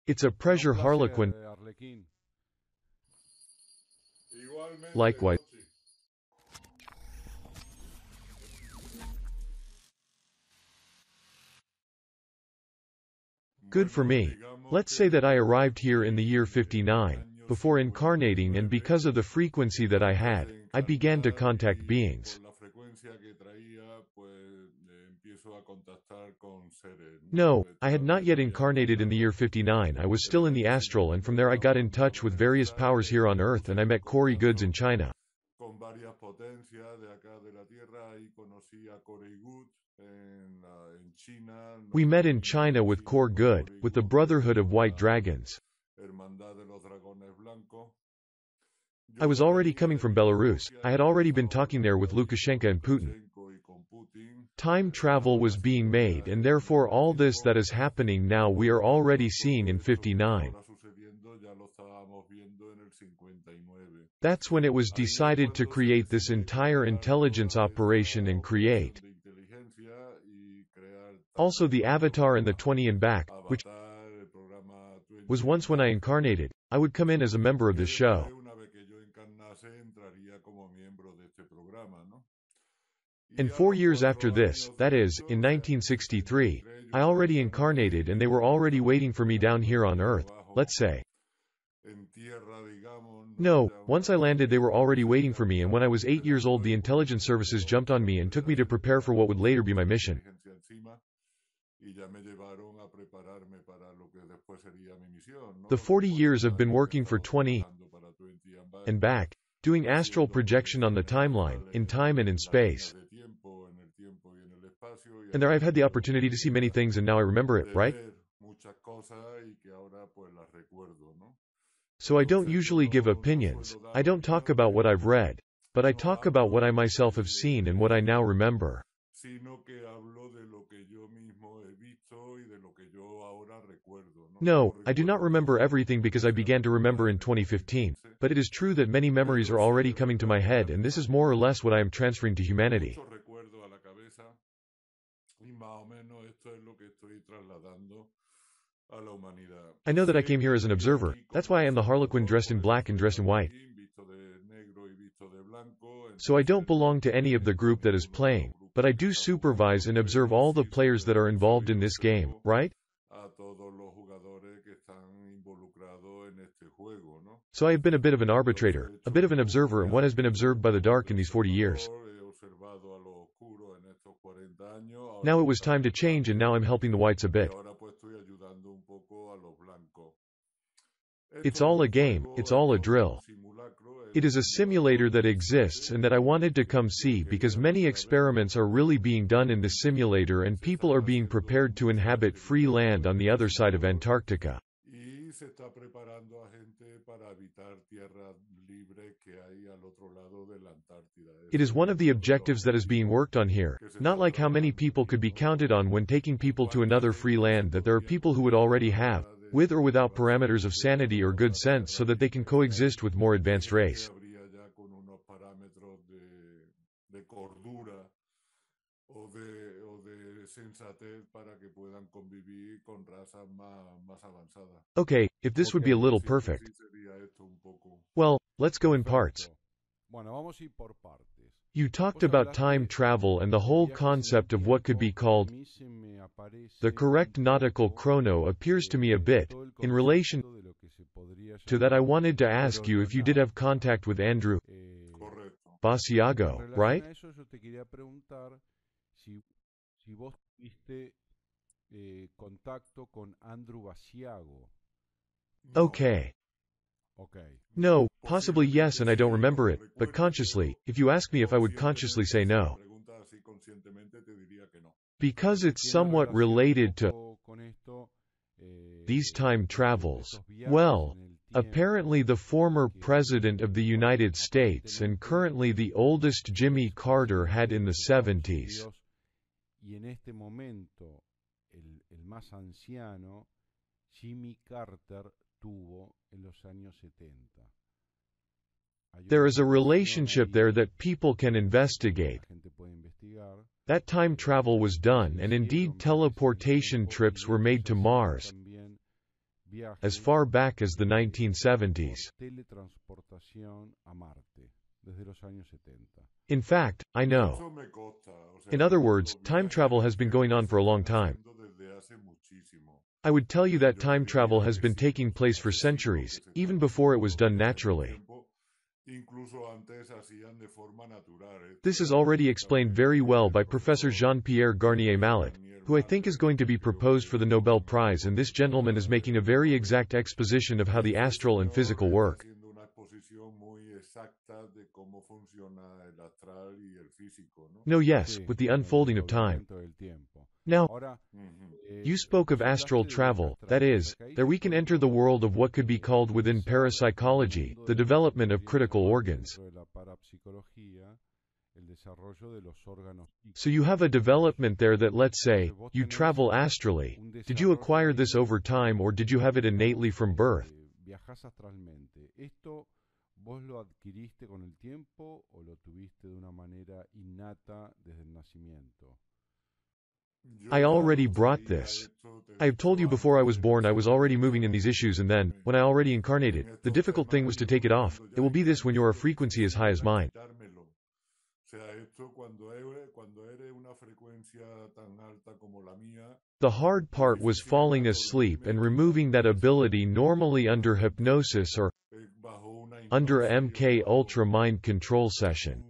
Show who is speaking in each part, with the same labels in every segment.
Speaker 1: It's a pleasure, Harlequin. Likewise. Good for me. Let's say that I arrived here in the year 59, before incarnating, and because of the frequency that I had, I began to contact beings. No, I had not yet incarnated in the year 59. I was still in the astral, and from there I got in touch with various powers here on Earth, and I met Corey Goods in China. We met in China with Core Good, with the Brotherhood of White Dragons. I was already coming from Belarus. I had already been talking there with Lukashenko and Putin. Time travel was being made, and therefore all this that is happening now we are already seeing in 59. That's when it was decided to create this entire intelligence operation and create also the Avatar and the 20 and Back, which was once when I incarnated. I would come in as a member of this show. And 4 years after this, that is, in 1963, I already incarnated and they were already waiting for me down here on Earth, let's say. No, once I landed they were already waiting for me, and when I was 8 years old the intelligence services jumped on me and took me to prepare for what would later be my mission. The 40 years have been working for 20 and Back, doing astral projection on the timeline, in time and in space. And there I've had the opportunity to see many things, and now I remember it, right? So I don't usually give opinions. I don't talk about what I've read, but I talk about what I myself have seen and what I now remember. No, I do not remember everything because I began to remember in 2015, but it is true that many memories are already coming to my head, and this is more or less what I am transferring to humanity. I know that I came here as an observer. That's why I am the Harlequin dressed in black and dressed in white. So I don't belong to any of the group that is playing, but I do supervise and observe all the players that are involved in this game, right? So I have been a bit of an arbitrator, a bit of an observer, and one has been observed by the dark in these 40 years. Now it was time to change, and now I'm helping the whites a bit. It's all a game, it's all a drill. It is a simulator that exists and that I wanted to come see because many experiments are really being done in this simulator, and people are being prepared to inhabit free land on the other side of Antarctica. It is one of the objectives that is being worked on here, not like how many people could be counted on when taking people to another free land, that there are people who would already have, with or without parameters of sanity or good sense, so that they can coexist with more advanced race. Okay, if this would be a little perfect. Well, let's go in parts. You talked about time travel and the whole concept of what could be called the correct nautical chrono appears to me a bit. In relation to that, I wanted to ask you if you did have contact with Andrew Basiago, right? Okay. No, possibly yes, and I don't remember it, but consciously, if you ask me if I would consciously say no. Because it's somewhat related to these time travels. Well, apparently the former President of the United States and currently the oldest Jimmy Carter had in the 70s. There is a relationship there that people can investigate. That time travel was done, and indeed teleportation trips were made to Mars. as far back as the 1970s. In fact, I know. In other words, time travel has been going on for a long time. I would tell you that time travel has been taking place for centuries, even before it was done naturally. This is already explained very well by Professor Jean-Pierre Garnier-Mallet, who I think is going to be proposed for the Nobel Prize, and this gentleman is making a very exact exposition of how the astral and physical work. No, yes, with the unfolding of time. Now, you spoke of astral travel, that is, that we can enter the world of what could be called within parapsychology, the development of critical organs. So you have a development there that, let's say, you travel astrally. Did you acquire this over time, or did you have it innately from birth? I already brought this. I have told you before I was born I was already moving in these issues, and then, when I already incarnated, the difficult thing was to take it off. It will be this when you are a frequency as high as mine. The hard part was falling asleep and removing that ability, normally under hypnosis or under a MK Ultra mind control session.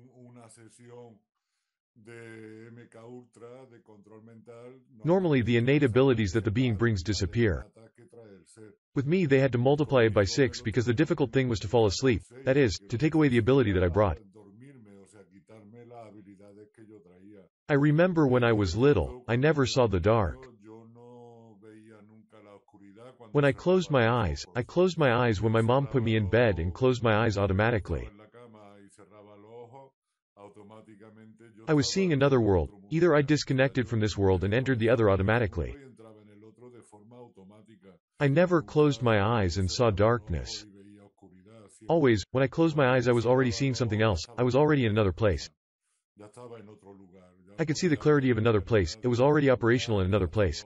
Speaker 1: Normally the innate abilities that the being brings disappear. With me they had to multiply it by 6 because the difficult thing was to fall asleep, that is, to take away the ability that I brought. I remember when I was little, I never saw the dark. When I closed my eyes when my mom put me in bed and closed my eyes automatically. I was seeing another world. Either I disconnected from this world and entered the other automatically. I never closed my eyes and saw darkness. Always, when I closed my eyes I was already seeing something else. I was already in another place. I could see the clarity of another place. It was already operational in another place.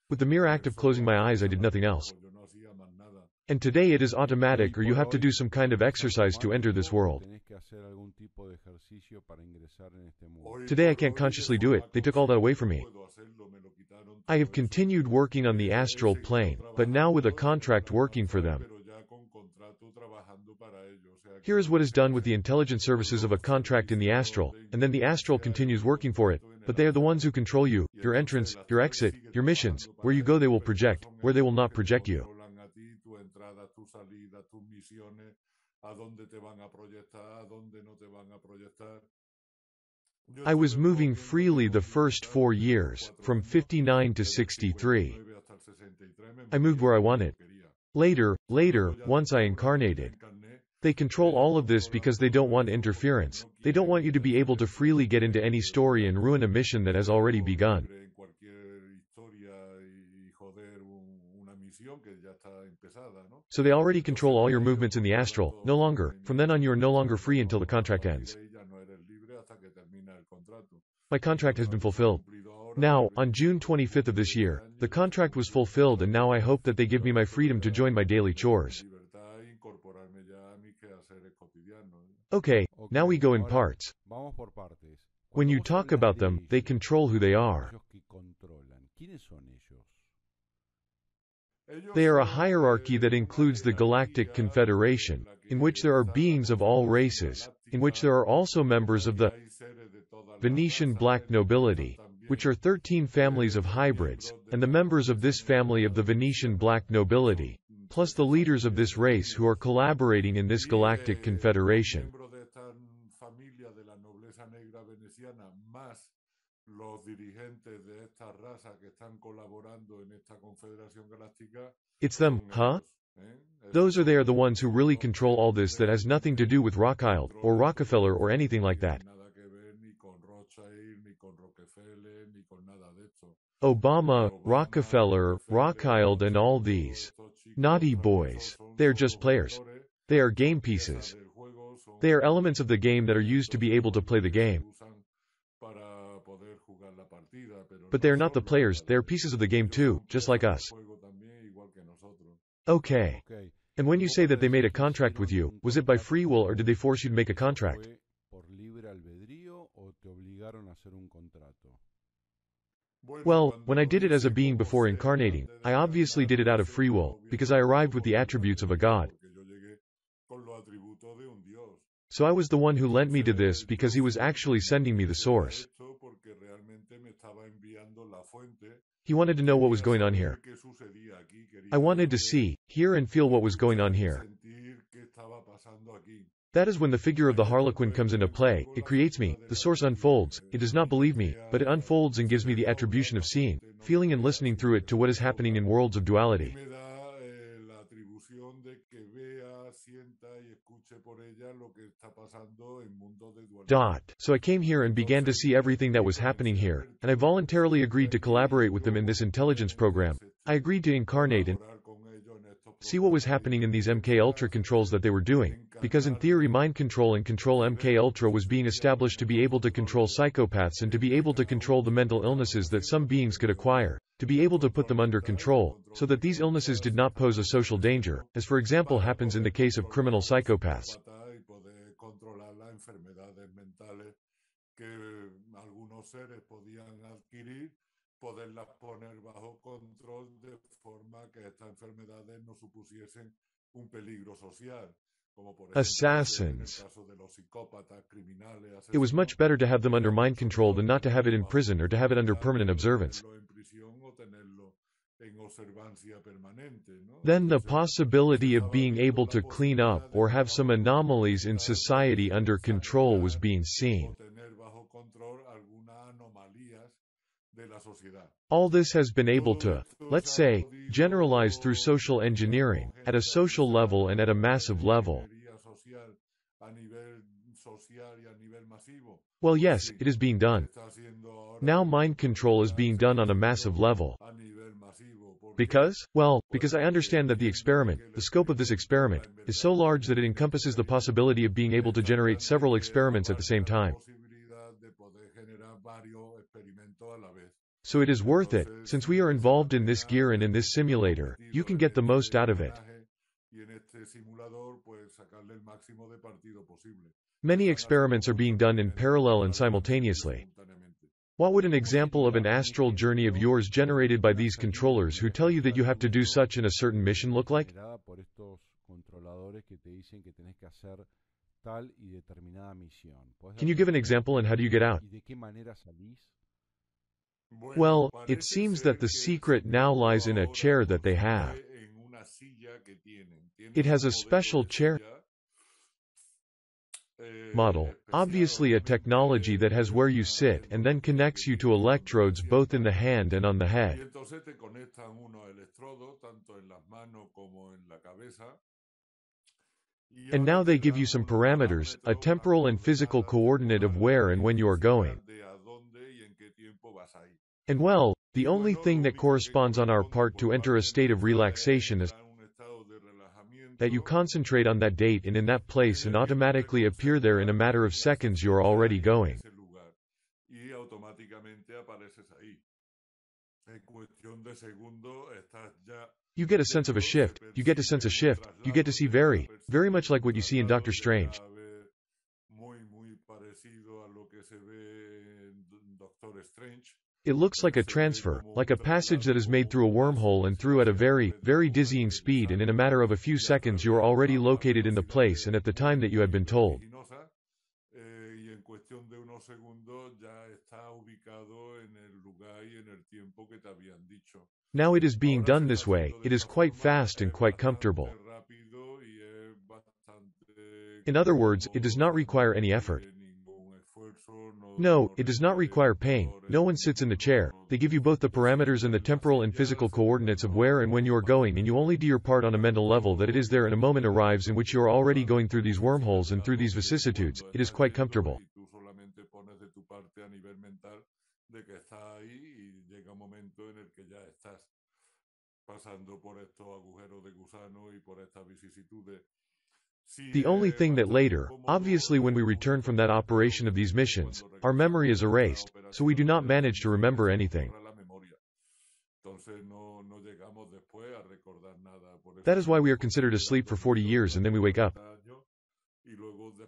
Speaker 1: With the mere act of closing my eyes I did nothing else. And today it is automatic, or you have to do some kind of exercise to enter this world. Today I can't consciously do it. They took all that away from me. I have continued working on the astral plane, but now with a contract working for them. Here is what is done with the intelligence services of a contract in the astral, and then the astral continues working for it, but they are the ones who control you, your entrance, your exit, your missions. Where you go they will project, where they will not project you. I was moving freely the first 4 years, from 59 to 63. I moved where I wanted. Later, once I incarnated, they control all of this because they don't want interference. They don't want you to be able to freely get into any story and ruin a mission that has already begun. So they already control all your movements in the astral. No longer. From then on you are no longer free until the contract ends. My contract has been fulfilled. Now, on June 25th of this year, the contract was fulfilled, and now I hope that they give me my freedom to join my daily chores. Okay, now we go in parts. When you talk about them, they control who they are. They are a hierarchy that includes the Galactic Confederation, in which there are beings of all races, in which there are also members of the Venetian Black Nobility, which are 13 families of hybrids, and the members of this family of the Venetian Black Nobility, plus the leaders of this race who are collaborating in this Galactic Confederation. It's them, huh? They are the ones who really control all this, that has nothing to do with Rothschild, or Rockefeller, or anything like that. Obama, Rockefeller, Rothschild and all these naughty boys. They are just players. They are game pieces. They are elements of the game that are used to be able to play the game. But they are not the players, they are pieces of the game too, just like us. Okay. And when you say that they made a contract with you, was it by free will or did they force you to make a contract? Well, when I did it as a being before incarnating, I obviously did it out of free will, because I arrived with the attributes of a god. So I was the one who lent me to this because he was actually sending me the source. He wanted to know what was going on here. I wanted to see, hear and feel what was going on here. That is when the figure of the Harlequin comes into play. It creates me, the source unfolds, it does not believe me, but it unfolds and gives me the attribution of seeing, feeling and listening through it to what is happening in worlds of duality. So I came here and began to see everything that was happening here, and I voluntarily agreed to collaborate with them in this intelligence program. I agreed to incarnate and see what was happening in these MK Ultra controls that they were doing, because in theory mind control and control MK Ultra was being established to be able to control psychopaths and to be able to control the mental illnesses that some beings could acquire, to be able to put them under control, so that these illnesses did not pose a social danger, as for example happens in the case of criminal psychopaths. Assassins. It was much better to have them under mind control than not to have it in prison or to have it under permanent observance. Then the possibility of being able to clean up or have some anomalies in society under control was being seen. All this has been able to, let's say, generalize through social engineering, at a social level and at a massive level. Well, yes, it is being done. Now mind control is being done on a massive level. Because? Well, because I understand that the experiment, the scope of this experiment, is so large that it encompasses the possibility of being able to generate several experiments at the same time. So it is worth it, since we are involved in this gear and in this simulator, you can get the most out of it. Many experiments are being done in parallel and simultaneously. What would an example of an astral journey of yours generated by these controllers who tell you that you have to do such in a certain mission look like? Can you give an example and how do you get out? Well, it seems that the secret now lies in a chair that they have. It has a special chair model, obviously a technology that has where you sit and then connects you to electrodes both in the hand and on the head. And now they give you some parameters, a temporal and physical coordinate of where and when you are going. And well, the only thing that corresponds on our part to enter a state of relaxation is that you concentrate on that date and in that place and automatically appear there in a matter of seconds you are already going. You get a sense of a shift, you get to sense a shift, you get to see very, very much like what you see in Doctor Strange. It looks like a transfer, like a passage that is made through a wormhole and through at a very, very dizzying speed, and in a matter of a few seconds you are already located in the place and at the time that you had been told. Now it is being done this way, it is quite fast and quite comfortable. In other words, it does not require any effort. No, it does not require pain. No one sits in the chair. They give you both the parameters and the temporal and physical coordinates of where and when you are going, and you only do your part on a mental level that it is there, and a moment arrives in which you are already going through these wormholes and through these vicissitudes. It is quite comfortable. The only thing that later, obviously when we return from that operation of these missions, our memory is erased, so we do not manage to remember anything. That is why we are considered asleep for 40 years and then we wake up.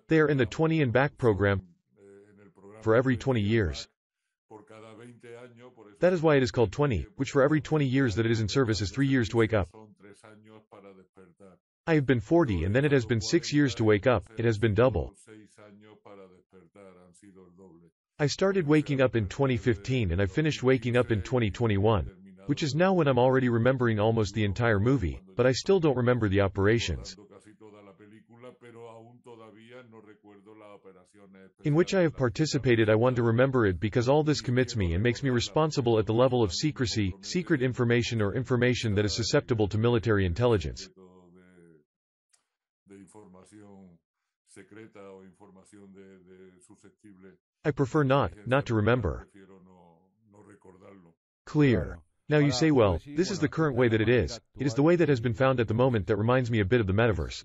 Speaker 1: They are in the 20 and back program for every 20 years. That is why it is called 20, which for every 20 years that it is in service is 3 years to wake up. I have been 40 and then it has been 6 years to wake up, it has been double. I started waking up in 2015 and I finished waking up in 2021, which is now when I'm already remembering almost the entire movie, but I still don't remember the operations in which I have participated. I want to remember it because all this commits me and makes me responsible at the level of secrecy, secret information or information that is susceptible to military intelligence. I prefer not to remember. Clear. Now you say, well, this is the current way that it is. It is the way that has been found at the moment that reminds me a bit of the metaverse.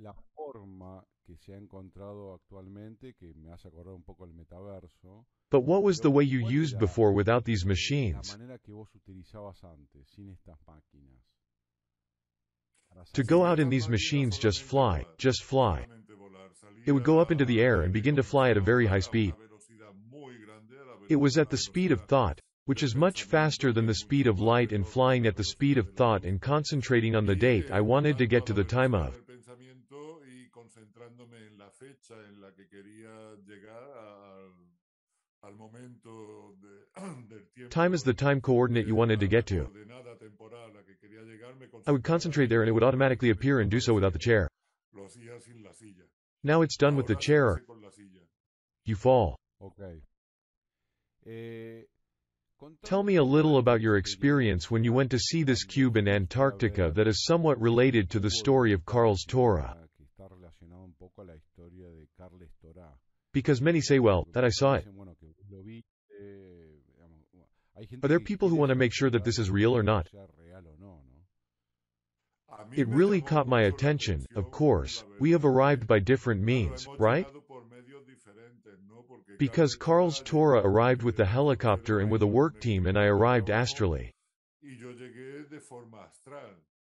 Speaker 1: But what was the way you used before without these machines? To go out in these machines, just fly. It would go up into the air and begin to fly at a very high speed. It was at the speed of thought, which is much faster than the speed of light, and flying at the speed of thought and concentrating on the date I wanted to get to the time of. Time is the time coordinate you wanted to get to. I would concentrate there and it would automatically appear and do so without the chair. Now it's done with the chair. You fall. Tell me a little about your experience when you went to see this cube in Antarctica that is somewhat related to the story of Karl's Torah. Because many say, well, that I saw it. Are there people who want to make sure that this is real or not? It really caught my attention. Of course, we have arrived by different means, right? Because Karl's Torah arrived with the helicopter and with a work team, and I arrived astrally.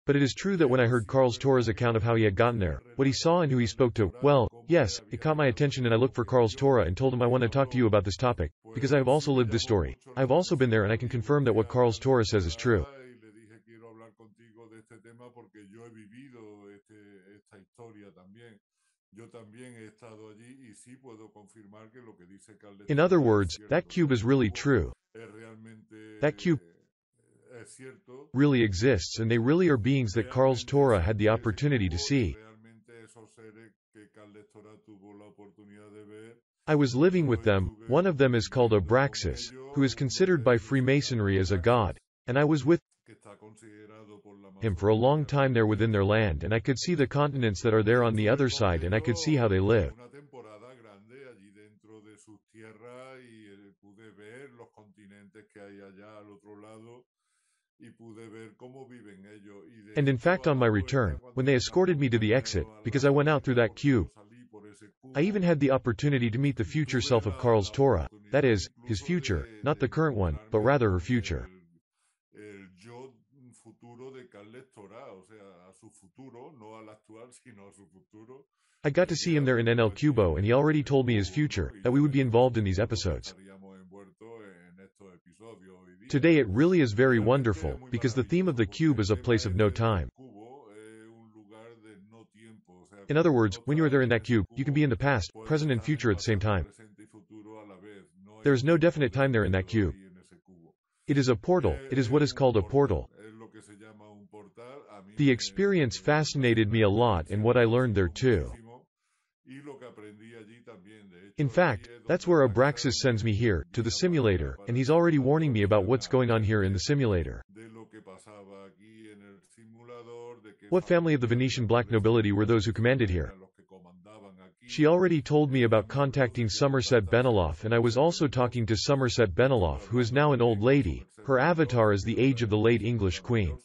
Speaker 1: But it is true that when I heard Karl's Torah's account of how he had gotten there, what he saw and who he spoke to, well, yes, it caught my attention, and I looked for Karl's Torah and told him I want to talk to you about this topic, because I have also lived this story. I have also been there and I can confirm that what Karl's Torah says is true. In other words, that cube is really true. That cube really exists, and they really are beings that Karl's Torah had the opportunity to see. I was living with them. One of them is called Abraxas, who is considered by Freemasonry as a god, and I was with him for a long time there within their land, and I could see the continents that are there on the other side, and I could see how they live. And in fact, on my return, when they escorted me to the exit, because I went out through that cube, I even had the opportunity to meet the future self of Karl's Torah, that is, his future, not the current one, but rather her future. I got to see him there in NL Cubo, and he already told me his future, that we would be involved in these episodes. Today it really is very wonderful, because the theme of the cube is a place of no time. In other words, when you are there in that cube, you can be in the past, present and future at the same time. There is no definite time there in that cube. It is a portal. It is what is called a portal. The experience fascinated me a lot, and what I learned there too. In fact, that's where Abraxas sends me here, to the simulator, and he's already warning me about what's going on here in the simulator. What family of the Venetian black nobility were those who commanded here? She already told me about contacting Somerset Beneloff, and I was also talking to Somerset Beneloff, who is now an old lady. Her avatar is the age of the late English queen.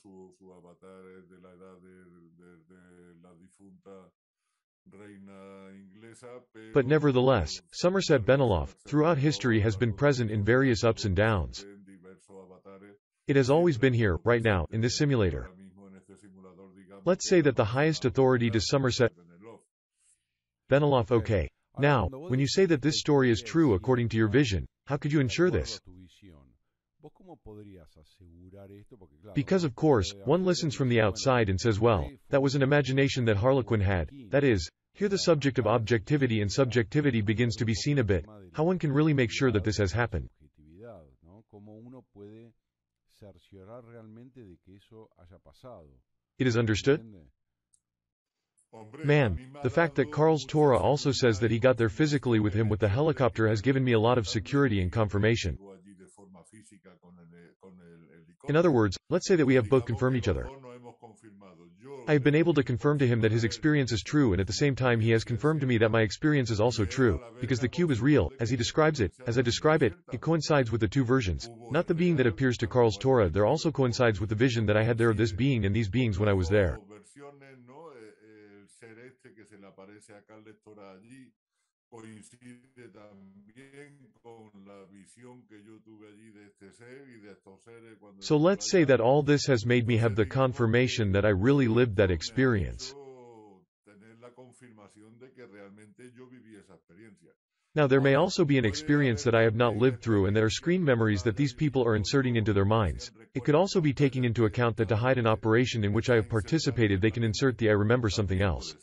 Speaker 1: But nevertheless, Somerset Beneloff, throughout history, has been present in various ups and downs. It has always been here, right now, in this simulator. Let's say that the highest authority to Somerset Beneloff. Okay. Now, when you say that this story is true according to your vision, how could you ensure this? Because of course, one listens from the outside and says, well, that was an imagination that Harlequin had, that is, here the subject of objectivity and subjectivity begins to be seen a bit, how one can really make sure that this has happened. It is understood? Man, the fact that Carl's Torah also says that he got there physically with him with the helicopter has given me a lot of security and confirmation. In other words, let's say that we have both confirmed each other. I have been able to confirm to him that his experience is true, and at the same time he has confirmed to me that my experience is also true, because the cube is real, as he describes it, as I describe it, it coincides with the two versions. Not the being that appears to Carl's Torah, there also coincides with the vision that I had there of this being and these beings when I was there. So let's say that all this has made me have the confirmation that I really lived that experience. Now there may also be an experience that I have not lived through, and there are screen memories that these people are inserting into their minds. It could also be taking into account that to hide an operation in which I have participated they can insert the I remember something else.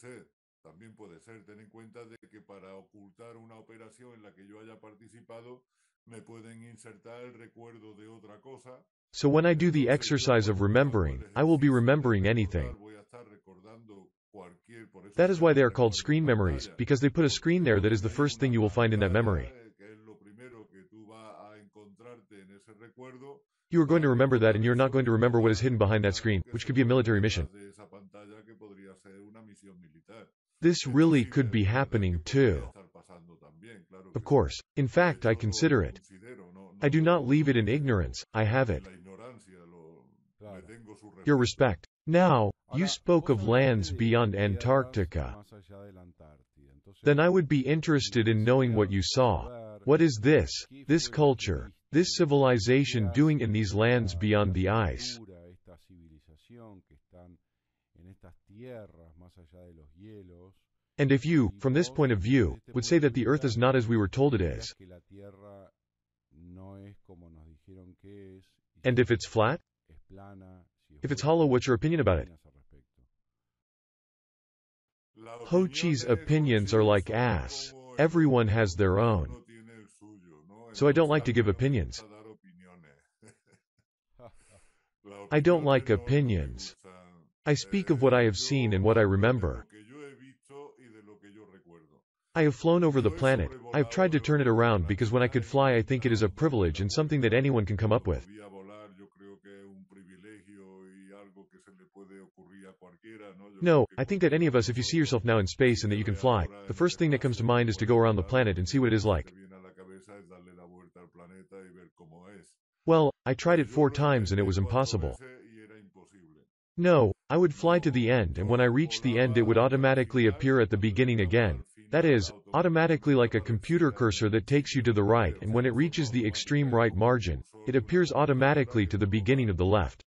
Speaker 1: So when I do the exercise of remembering, I will be remembering anything. That is why they are called screen memories, because they put a screen there that is the first thing you will find in that memory. You are going to remember that, and you are not going to remember what is hidden behind that screen, which could be a military mission. This really could be happening too. Of course. In fact, I consider it. I do not leave it in ignorance, I have it. Your respect. Now, you spoke of lands beyond Antarctica. Then I would be interested in knowing what you saw. What is this culture, this civilization doing in these lands beyond the ice? And if you, from this point of view, would say that the earth is not as we were told it is, and if it's flat? If it's hollow, what's your opinion about it? Ho Chi's opinions are like ass. Everyone has their own. So I don't like to give opinions. I don't like opinions. I speak of what I have seen and what I remember. I have flown over the planet. I have tried to turn it around because when I could fly I think it is a privilege and something that anyone can come up with. No, I think that any of us, if you see yourself now in space and that you can fly, the first thing that comes to mind is to go around the planet and see what it is like. Well, I tried it 4 times and it was impossible. No, I would fly to the end, and when I reached the end it would automatically appear at the beginning again. That is, automatically like a computer cursor that takes you to the right, and when it reaches the extreme right margin, it appears automatically to the beginning of the left.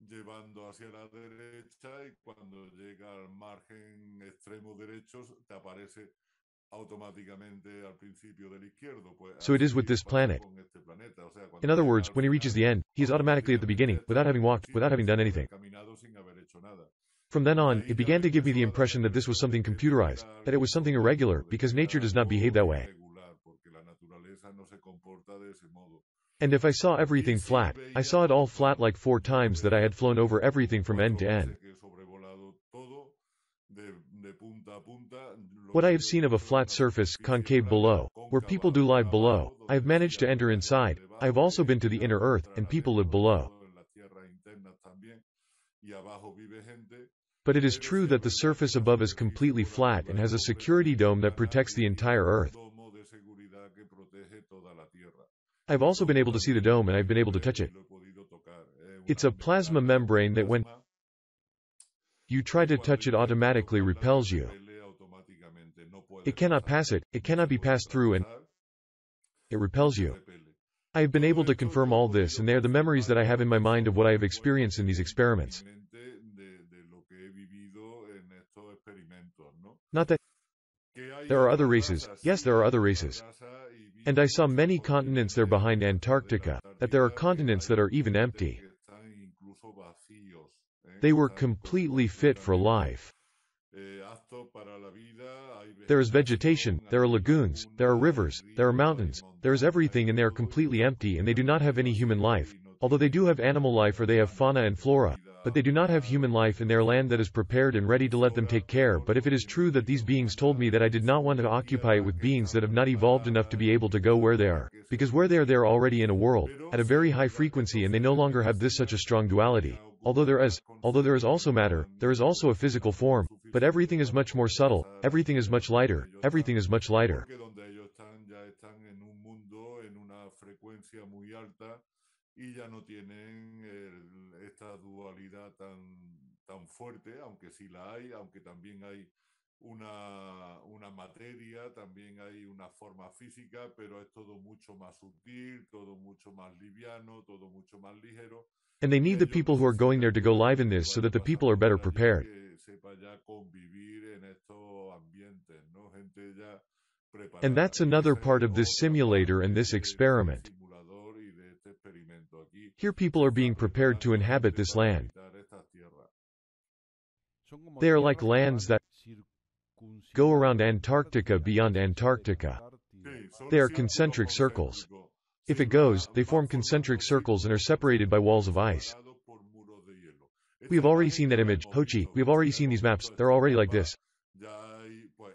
Speaker 1: So it is with this planet. In other words, when he reaches the end, he is automatically at the beginning, without having walked, without having done anything. From then on, it began to give me the impression that this was something computerized, that it was something irregular, because nature does not behave that way. And if I saw everything flat, I saw it all flat like 4 times that I had flown over everything from end to end. What I have seen of a flat surface, concave below, where people do live below, I have managed to enter inside. I have also been to the inner earth, and people live below. But it is true that the surface above is completely flat and has a security dome that protects the entire earth. I have also been able to see the dome and I have been able to touch it. It's a plasma membrane that when you try to touch it automatically repels you. It cannot pass it, it cannot be passed through, and it repels you. I have been able to confirm all this, and they are the memories that I have in my mind of what I have experienced in these experiments. Not that there are other races. Yes, there are other races. And I saw many continents there behind Antarctica, that there are continents that are even empty. They were completely fit for life. There is vegetation, there are lagoons, there are rivers, there are mountains, there is everything, and they are completely empty, and they do not have any human life, although they do have animal life, or they have fauna and flora, but they do not have human life in their land that is prepared and ready to let them take care. But if it is true that these beings told me that I did not want to occupy it with beings that have not evolved enough to be able to go where they are, because where they are already in a world, at a very high frequency, and they no longer have this such a strong duality. Although there is also matter, there is also a physical form, but everything is much more subtle, everything is much lighter, everything is much lighter.
Speaker 2: Y ya no tienen esta dualidad tan fuerte, aunque sí la hay, aunque también hay una materia, también hay una forma física, pero es todo mucho más sutil, todo mucho más liviano, todo mucho más ligero.
Speaker 1: And they need the people who are going there to go live in this so that the people are better prepared. And that's another part of this simulator and this experiment. Here people are being prepared to inhabit this land. They are like lands that go around Antarctica beyond Antarctica. They are concentric circles. If it goes, they form concentric circles and are separated by walls of ice. We have already seen that image, Hochi, we have already seen these maps, they're already like this.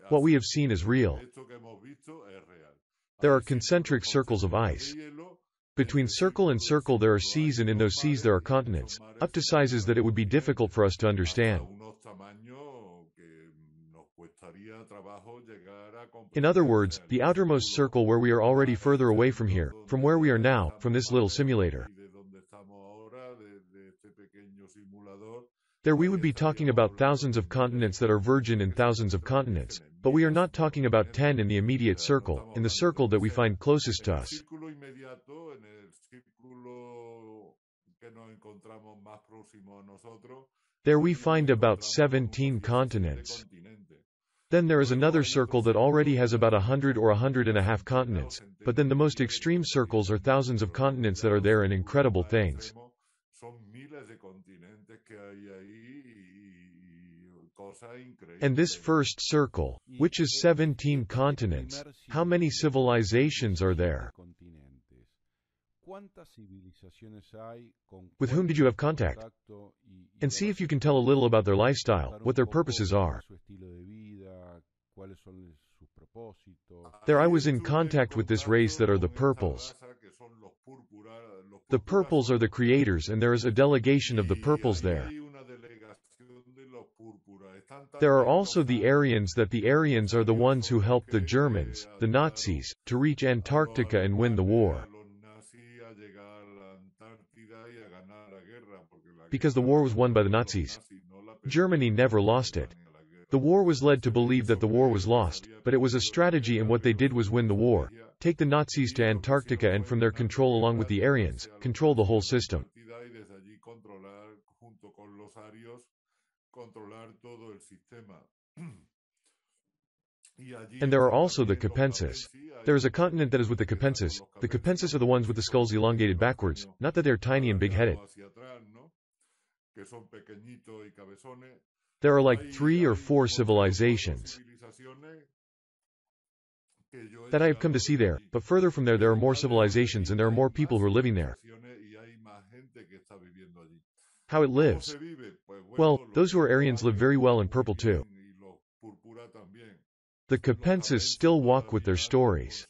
Speaker 1: What we have seen is real. There are concentric circles of ice. Between circle and circle there are seas, and in those seas there are continents, up to sizes that it would be difficult for us to understand. In other words, the outermost circle where we are already further away from here, from where we are now, from this little simulator. There we would be talking about thousands of continents that are virgin and thousands of continents, but we are not talking about 10 in the immediate circle, in the circle that we find closest to us. There we find about 17 continents. Then there is another circle that already has about 100 or 150 continents, but then the most extreme circles are thousands of continents that are there, and incredible things. And this first circle, which is 17 continents, how many civilizations are there? With whom did you have contact? And see if you can tell a little about their lifestyle, what their purposes are. There I was in contact with this race that are the purples. The purples are the creators, and there is a delegation of the purples there. There are also the Aryans, that the Aryans are the ones who helped the Germans, the Nazis, to reach Antarctica and win the war. Because the war was won by the Nazis. Germany never lost it. The war was led to believe that the war was lost, but it was a strategy, and what they did was win the war, take the Nazis to Antarctica, and from their control along with the Aryans, control the whole system. And there are also the Capensis. There is a continent that is with the Capensis. The Capensis are the ones with the skulls elongated backwards, not that they are tiny and big-headed. There are like 3 or 4 civilizations that I have come to see there, but further from there are more civilizations, and there are more people who are living there. How it lives? Well, those who are Aryans live very well in purple too. The Capensis still walk with their stories.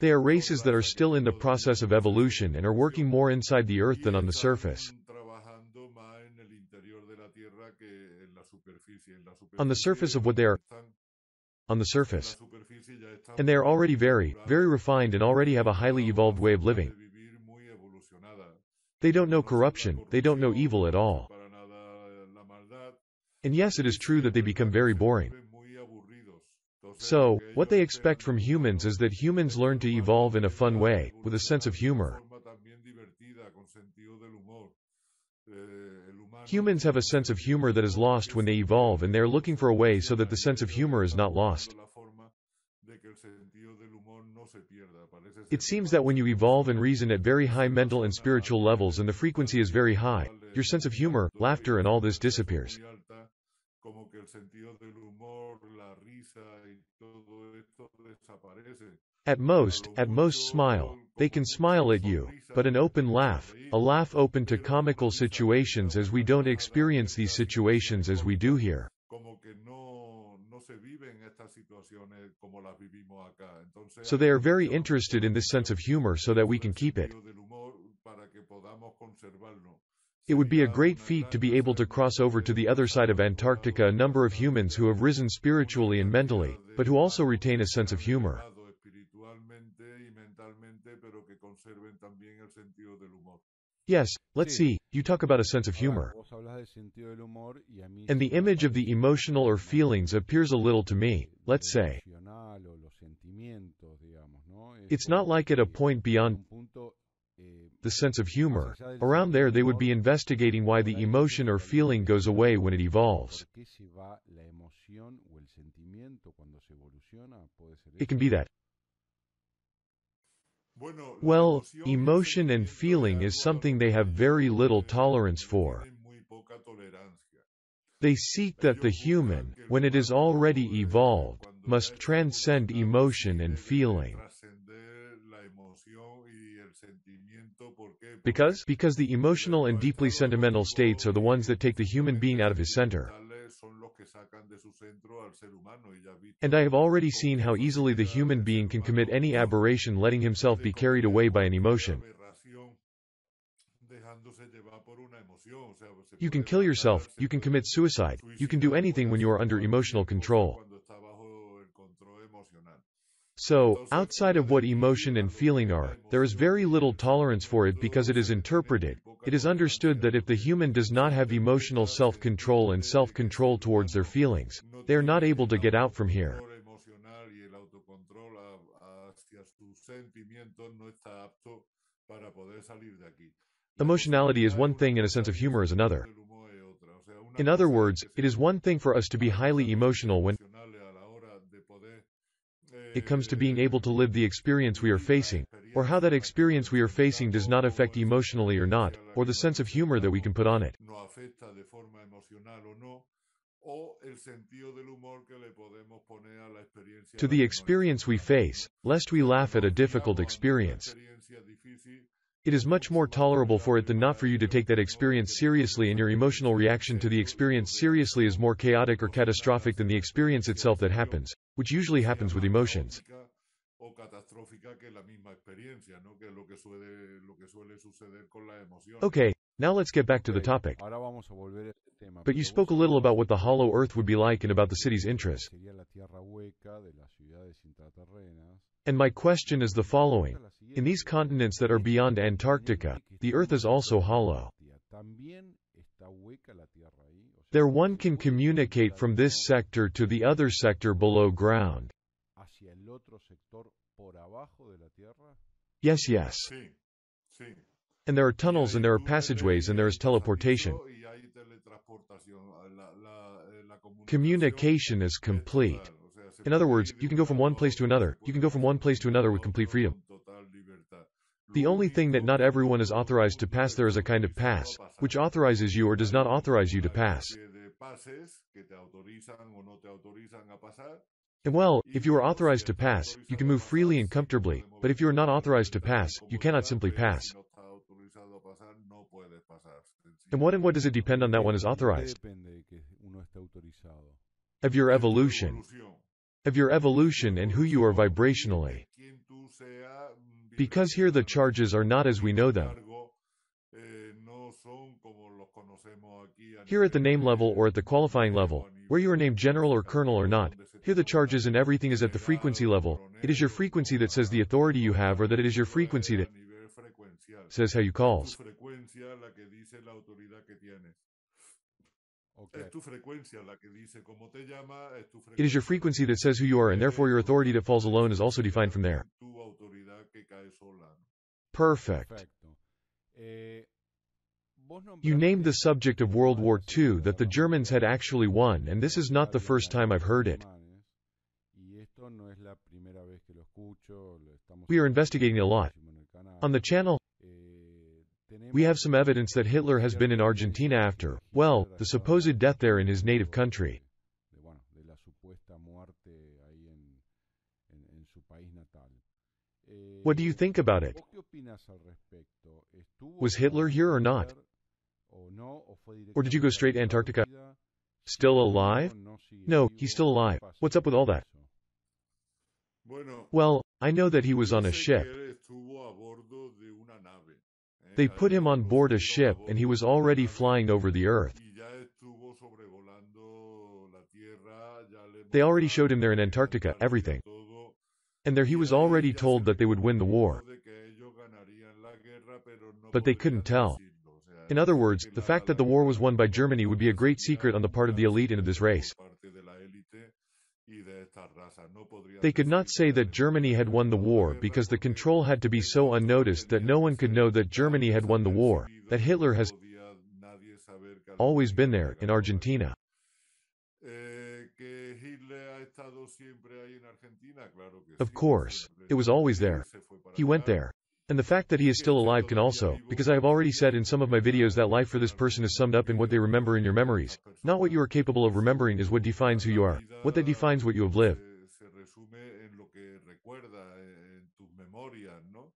Speaker 1: They are races that are still in the process of evolution and are working more inside the earth than on the surface. On the surface of what they are, on the surface. And they are already very, very refined and already have a highly evolved way of living. They don't know corruption, they don't know evil at all. And yes, it is true that they become very boring. So, what they expect from humans is that humans learn to evolve in a fun way, with a sense of humor. Humans have a sense of humor that is lost when they evolve, and they are looking for a way so that the sense of humor is not lost. It seems that when you evolve and reason at very high mental and spiritual levels and the frequency is very high, your sense of humor, laughter and all this disappears. At most smile. They can smile at you, but an open laugh, a laugh open to comical situations, as we don't experience these situations as we do here. So they are very interested in this sense of humor so that we can keep it. It would be a great feat to be able to cross over to the other side of Antarctica a number of humans who have risen spiritually and mentally, but who also retain a sense of humor. Yes, let's see, you talk about a sense of humor. And the image of the emotional or feelings appears a little to me, let's say. It's not like at a point beyond the sense of humor. Around there they would be investigating why the emotion or feeling goes away when it evolves. It can be that. Well, emotion and feeling is something they have very little tolerance for. They seek that the human, when it is already evolved, must transcend emotion and feeling. Because the emotional and deeply sentimental states are the ones that take the human being out of his center. And I have already seen how easily the human being can commit any aberration, letting himself be carried away by an emotion. You can kill yourself, you can commit suicide, you can do anything when you are under emotional control. So, outside of what emotion and feeling are, there is very little tolerance for it because it is interpreted. It is understood that if the human does not have emotional self-control and self-control towards their feelings, they are not able to get out from here. Emotionality is one thing and a sense of humor is another. In other words, it is one thing for us to be highly emotional when it comes to being able to live the experience we are facing, or how that experience we are facing does not affect emotionally or not, or the sense of humor that we can put on it. To the experience we face, lest we laugh at a difficult experience. It is much more tolerable for it than not for you to take that experience seriously, and your emotional reaction to the experience seriously is more chaotic or catastrophic than the experience itself that happens, which usually happens with emotions. Okay, now let's get back to the topic. But you spoke a little about what the hollow earth would be like and about the city's interests. And my question is the following. In these continents that are beyond Antarctica, the earth is also hollow. There one can communicate from this sector to the other sector below ground. Yes. And there are tunnels and there are passageways and there is teleportation. Communication is complete. In other words, you can go from one place to another. You can go from one place to another with complete freedom. The only thing that not everyone is authorized to pass there is a kind of pass, which authorizes you or does not authorize you to pass. And well, if you are authorized to pass, you can move freely and comfortably, but if you are not authorized to pass, you cannot simply pass. And what does it depend on that one is authorized? Of your evolution. Of your evolution and who you are vibrationally. Because here the charges are not as we know them. Here at the name level or at the qualifying level, where you are named general or colonel or not, here the charges and everything is at the frequency level. It is your frequency that says the authority you have, or that it is your frequency that says how you calls.
Speaker 2: Es tu frecuencia la que dice cómo te llama, es tu
Speaker 1: It is your
Speaker 2: frecuencia la
Speaker 1: frequency
Speaker 2: que
Speaker 1: that says
Speaker 2: dice
Speaker 1: who you
Speaker 2: quién
Speaker 1: are, and therefore
Speaker 2: eres,
Speaker 1: your
Speaker 2: dónde
Speaker 1: authority that falls alone is
Speaker 2: perteneces
Speaker 1: also
Speaker 2: y
Speaker 1: defined from there.
Speaker 2: también tu autoridad que cae sola, ¿no?
Speaker 1: Perfect. You named the subject of World War II that the Germans had actually won, and this is not the first time I've heard it. We are investigating a lot. On the channel, we have some evidence that Hitler has been in Argentina after, well, the supposed death there in his native country. What do you think about it? Was Hitler here or not? Or did you go straight to Antarctica? Still alive? No, he's still alive. What's up with all that?
Speaker 2: Bueno,
Speaker 1: Well, I know that he was on a
Speaker 2: dice que
Speaker 1: ship.
Speaker 2: él estuvo a bordo de una nave.
Speaker 1: They
Speaker 2: A
Speaker 1: put
Speaker 2: él
Speaker 1: him on
Speaker 2: lo
Speaker 1: board a
Speaker 2: subieron a
Speaker 1: ship and he
Speaker 2: bordo
Speaker 1: was
Speaker 2: de una
Speaker 1: already
Speaker 2: nave
Speaker 1: flying over the earth.
Speaker 2: y ya estuvo sobrevolando la Tierra, ya le
Speaker 1: They already showed him there in
Speaker 2: mostraron
Speaker 1: Antarctica,
Speaker 2: Antártida,
Speaker 1: everything.
Speaker 2: todo.
Speaker 1: And there he
Speaker 2: Y
Speaker 1: was
Speaker 2: ahí
Speaker 1: already
Speaker 2: ya se
Speaker 1: told that they would win the war.
Speaker 2: reconoció de que ellos ganarían la guerra, pero no
Speaker 1: But they couldn't
Speaker 2: podían
Speaker 1: tell.
Speaker 2: decirlo. O sea,
Speaker 1: In other
Speaker 2: dice
Speaker 1: words,
Speaker 2: que
Speaker 1: the fact that
Speaker 2: la
Speaker 1: the war
Speaker 2: guerra
Speaker 1: was
Speaker 2: la
Speaker 1: won by
Speaker 2: ganó,
Speaker 1: Germany
Speaker 2: pero
Speaker 1: would
Speaker 2: no
Speaker 1: be a great
Speaker 2: sería
Speaker 1: secret on the part of the
Speaker 2: un
Speaker 1: elite and of this
Speaker 2: secreto por
Speaker 1: race.
Speaker 2: parte de la élite y de esta raza. No podrían
Speaker 1: They could not
Speaker 2: decir que
Speaker 1: say that
Speaker 2: habían
Speaker 1: Germany had won the
Speaker 2: ganado la
Speaker 1: war
Speaker 2: guerra
Speaker 1: because the
Speaker 2: porque
Speaker 1: control had to be so
Speaker 2: esto
Speaker 1: unnoticed that
Speaker 2: tenía
Speaker 1: no
Speaker 2: que
Speaker 1: one could
Speaker 2: ser
Speaker 1: know that
Speaker 2: total,
Speaker 1: Germany had won the war, that
Speaker 2: desapercibido y
Speaker 1: Hitler
Speaker 2: no
Speaker 1: has
Speaker 2: podía nadie saber que
Speaker 1: always been
Speaker 2: Alemania
Speaker 1: there,
Speaker 2: había
Speaker 1: in
Speaker 2: ganado la guerra.
Speaker 1: Argentina.
Speaker 2: Que Hitler ha estado siempre ahí en Argentina, claro que
Speaker 1: Of
Speaker 2: sí,
Speaker 1: course.
Speaker 2: siempre
Speaker 1: It was
Speaker 2: estuvo
Speaker 1: always
Speaker 2: ahí,
Speaker 1: there.
Speaker 2: se fue para
Speaker 1: He went
Speaker 2: allá.
Speaker 1: there. And the fact that he
Speaker 2: Y
Speaker 1: is
Speaker 2: que
Speaker 1: still
Speaker 2: esté
Speaker 1: alive can
Speaker 2: todavía
Speaker 1: also,
Speaker 2: vivo
Speaker 1: because I have
Speaker 2: puede
Speaker 1: already
Speaker 2: también
Speaker 1: said in some of my videos that life for this person is summed up in what they remember in your memories. Not what you are capable of remembering is what defines who you are. What that defines what you have lived.
Speaker 2: se resume en lo que recuerdas, en tus memorias, ¿no?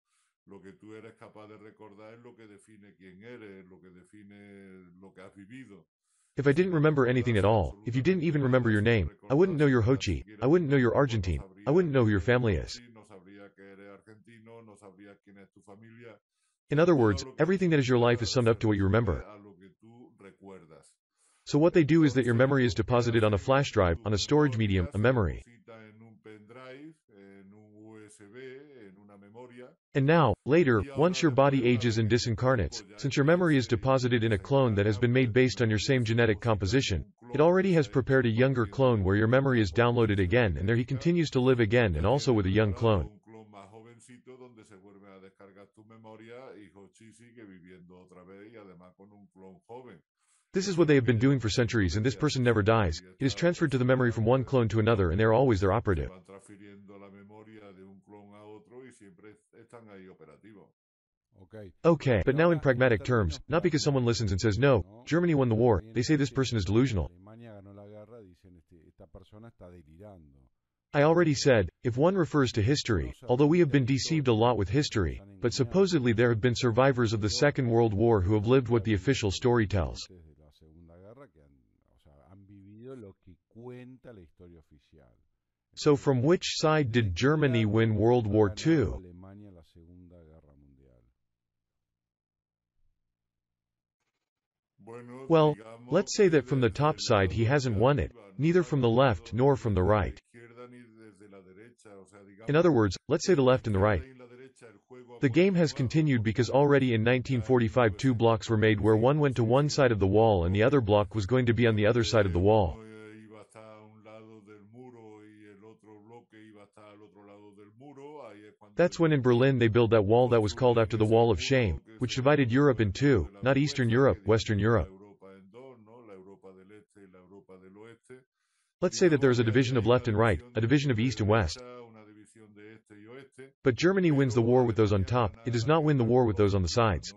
Speaker 2: Lo que tú eres capaz de recordar es lo que define quién eres, lo que define lo que has vivido.
Speaker 1: If I
Speaker 2: Si
Speaker 1: didn't
Speaker 2: no
Speaker 1: remember anything at
Speaker 2: recordase
Speaker 1: all, if you didn't
Speaker 2: absolutamente
Speaker 1: even
Speaker 2: nada,
Speaker 1: remember your
Speaker 2: si no
Speaker 1: name, I wouldn't know
Speaker 2: recordase
Speaker 1: you're
Speaker 2: ni tan
Speaker 1: Hochi,
Speaker 2: siquiera
Speaker 1: I
Speaker 2: tu
Speaker 1: wouldn't know you're
Speaker 2: nombre, pues no
Speaker 1: Argentine, I
Speaker 2: sabría
Speaker 1: wouldn't know who
Speaker 2: quién
Speaker 1: your
Speaker 2: eres
Speaker 1: family is.
Speaker 2: Hochi, no sabría que eres argentino, no sabría quién es tu familia. O
Speaker 1: In
Speaker 2: sea,
Speaker 1: other
Speaker 2: todo
Speaker 1: words,
Speaker 2: lo que
Speaker 1: everything that is your life
Speaker 2: existía
Speaker 1: is summed
Speaker 2: se
Speaker 1: up to what you
Speaker 2: resume
Speaker 1: remember.
Speaker 2: a lo que tú recuerdas.
Speaker 1: So what they do is that your
Speaker 2: Entonces,
Speaker 1: memory is
Speaker 2: lo que
Speaker 1: deposited on a
Speaker 2: hacen es
Speaker 1: flash
Speaker 2: que
Speaker 1: drive,
Speaker 2: tu
Speaker 1: on a storage medium,
Speaker 2: memoria
Speaker 1: a
Speaker 2: se
Speaker 1: memory.
Speaker 2: deposita en un pendrive, en un USB, en una memoria.
Speaker 1: And now, later,
Speaker 2: Y
Speaker 1: once
Speaker 2: ahora
Speaker 1: your
Speaker 2: después,
Speaker 1: body
Speaker 2: una
Speaker 1: ages
Speaker 2: vez
Speaker 1: and
Speaker 2: que tu
Speaker 1: disincarnates,
Speaker 2: cuerpo ya
Speaker 1: since your memory is
Speaker 2: envejece y
Speaker 1: deposited in a clone that has
Speaker 2: desencarna,
Speaker 1: been made
Speaker 2: pues tu
Speaker 1: based on your
Speaker 2: memoria
Speaker 1: same
Speaker 2: se
Speaker 1: genetic
Speaker 2: deposita en
Speaker 1: composition,
Speaker 2: un
Speaker 1: it
Speaker 2: clon que
Speaker 1: already
Speaker 2: se
Speaker 1: has
Speaker 2: ha hecho
Speaker 1: prepared a younger clone where
Speaker 2: partiendo
Speaker 1: your
Speaker 2: de
Speaker 1: memory
Speaker 2: una
Speaker 1: is downloaded
Speaker 2: composición
Speaker 1: again and there he
Speaker 2: genética.
Speaker 1: continues to live again and
Speaker 2: Ya
Speaker 1: also
Speaker 2: tienes
Speaker 1: with a young
Speaker 2: preparado
Speaker 1: clone.
Speaker 2: un clon más jovencito donde se vuelve a descargar tu memoria y Hochi sigue viviendo otra vez y además con un clon joven.
Speaker 1: This is
Speaker 2: Eso
Speaker 1: what
Speaker 2: es
Speaker 1: they
Speaker 2: lo
Speaker 1: have
Speaker 2: que
Speaker 1: been doing
Speaker 2: llaman
Speaker 1: for centuries and this person
Speaker 2: memoria.
Speaker 1: never
Speaker 2: Eso es.
Speaker 1: dies.
Speaker 2: Y
Speaker 1: It is
Speaker 2: estas
Speaker 1: transferred to the memory from
Speaker 2: personas,
Speaker 1: one
Speaker 2: pues,
Speaker 1: clone to another and they are always their
Speaker 2: se
Speaker 1: operative.
Speaker 2: van transfiriendo la memoria de un clon a otro y siempre están ahí operativos.
Speaker 1: Okay, but now in pragmatic terms, not because someone listens and says, no, Germany won the war, they say this person is delusional. I already said, if one refers to history, although we have been deceived a lot with history, but supposedly there have been survivors of the Second World War who have lived what the official story tells. So from which side did Germany win World War II? Well, let's say that from the top side he hasn't won it, neither from the left nor from the right. In other words, let's say the left and the right. The game has continued because already in 1945 two blocks were made where one went to one side of the wall and the other block was going to be on the other side of the wall. That's when in Berlin they built that wall that was called after the Wall of Shame, which divided Europe in two, not Eastern Europe, Western Europe. Let's say that there is a division of left and right, a division of east and west. But Germany wins the war with those on top, it does not win the war with those on the sides.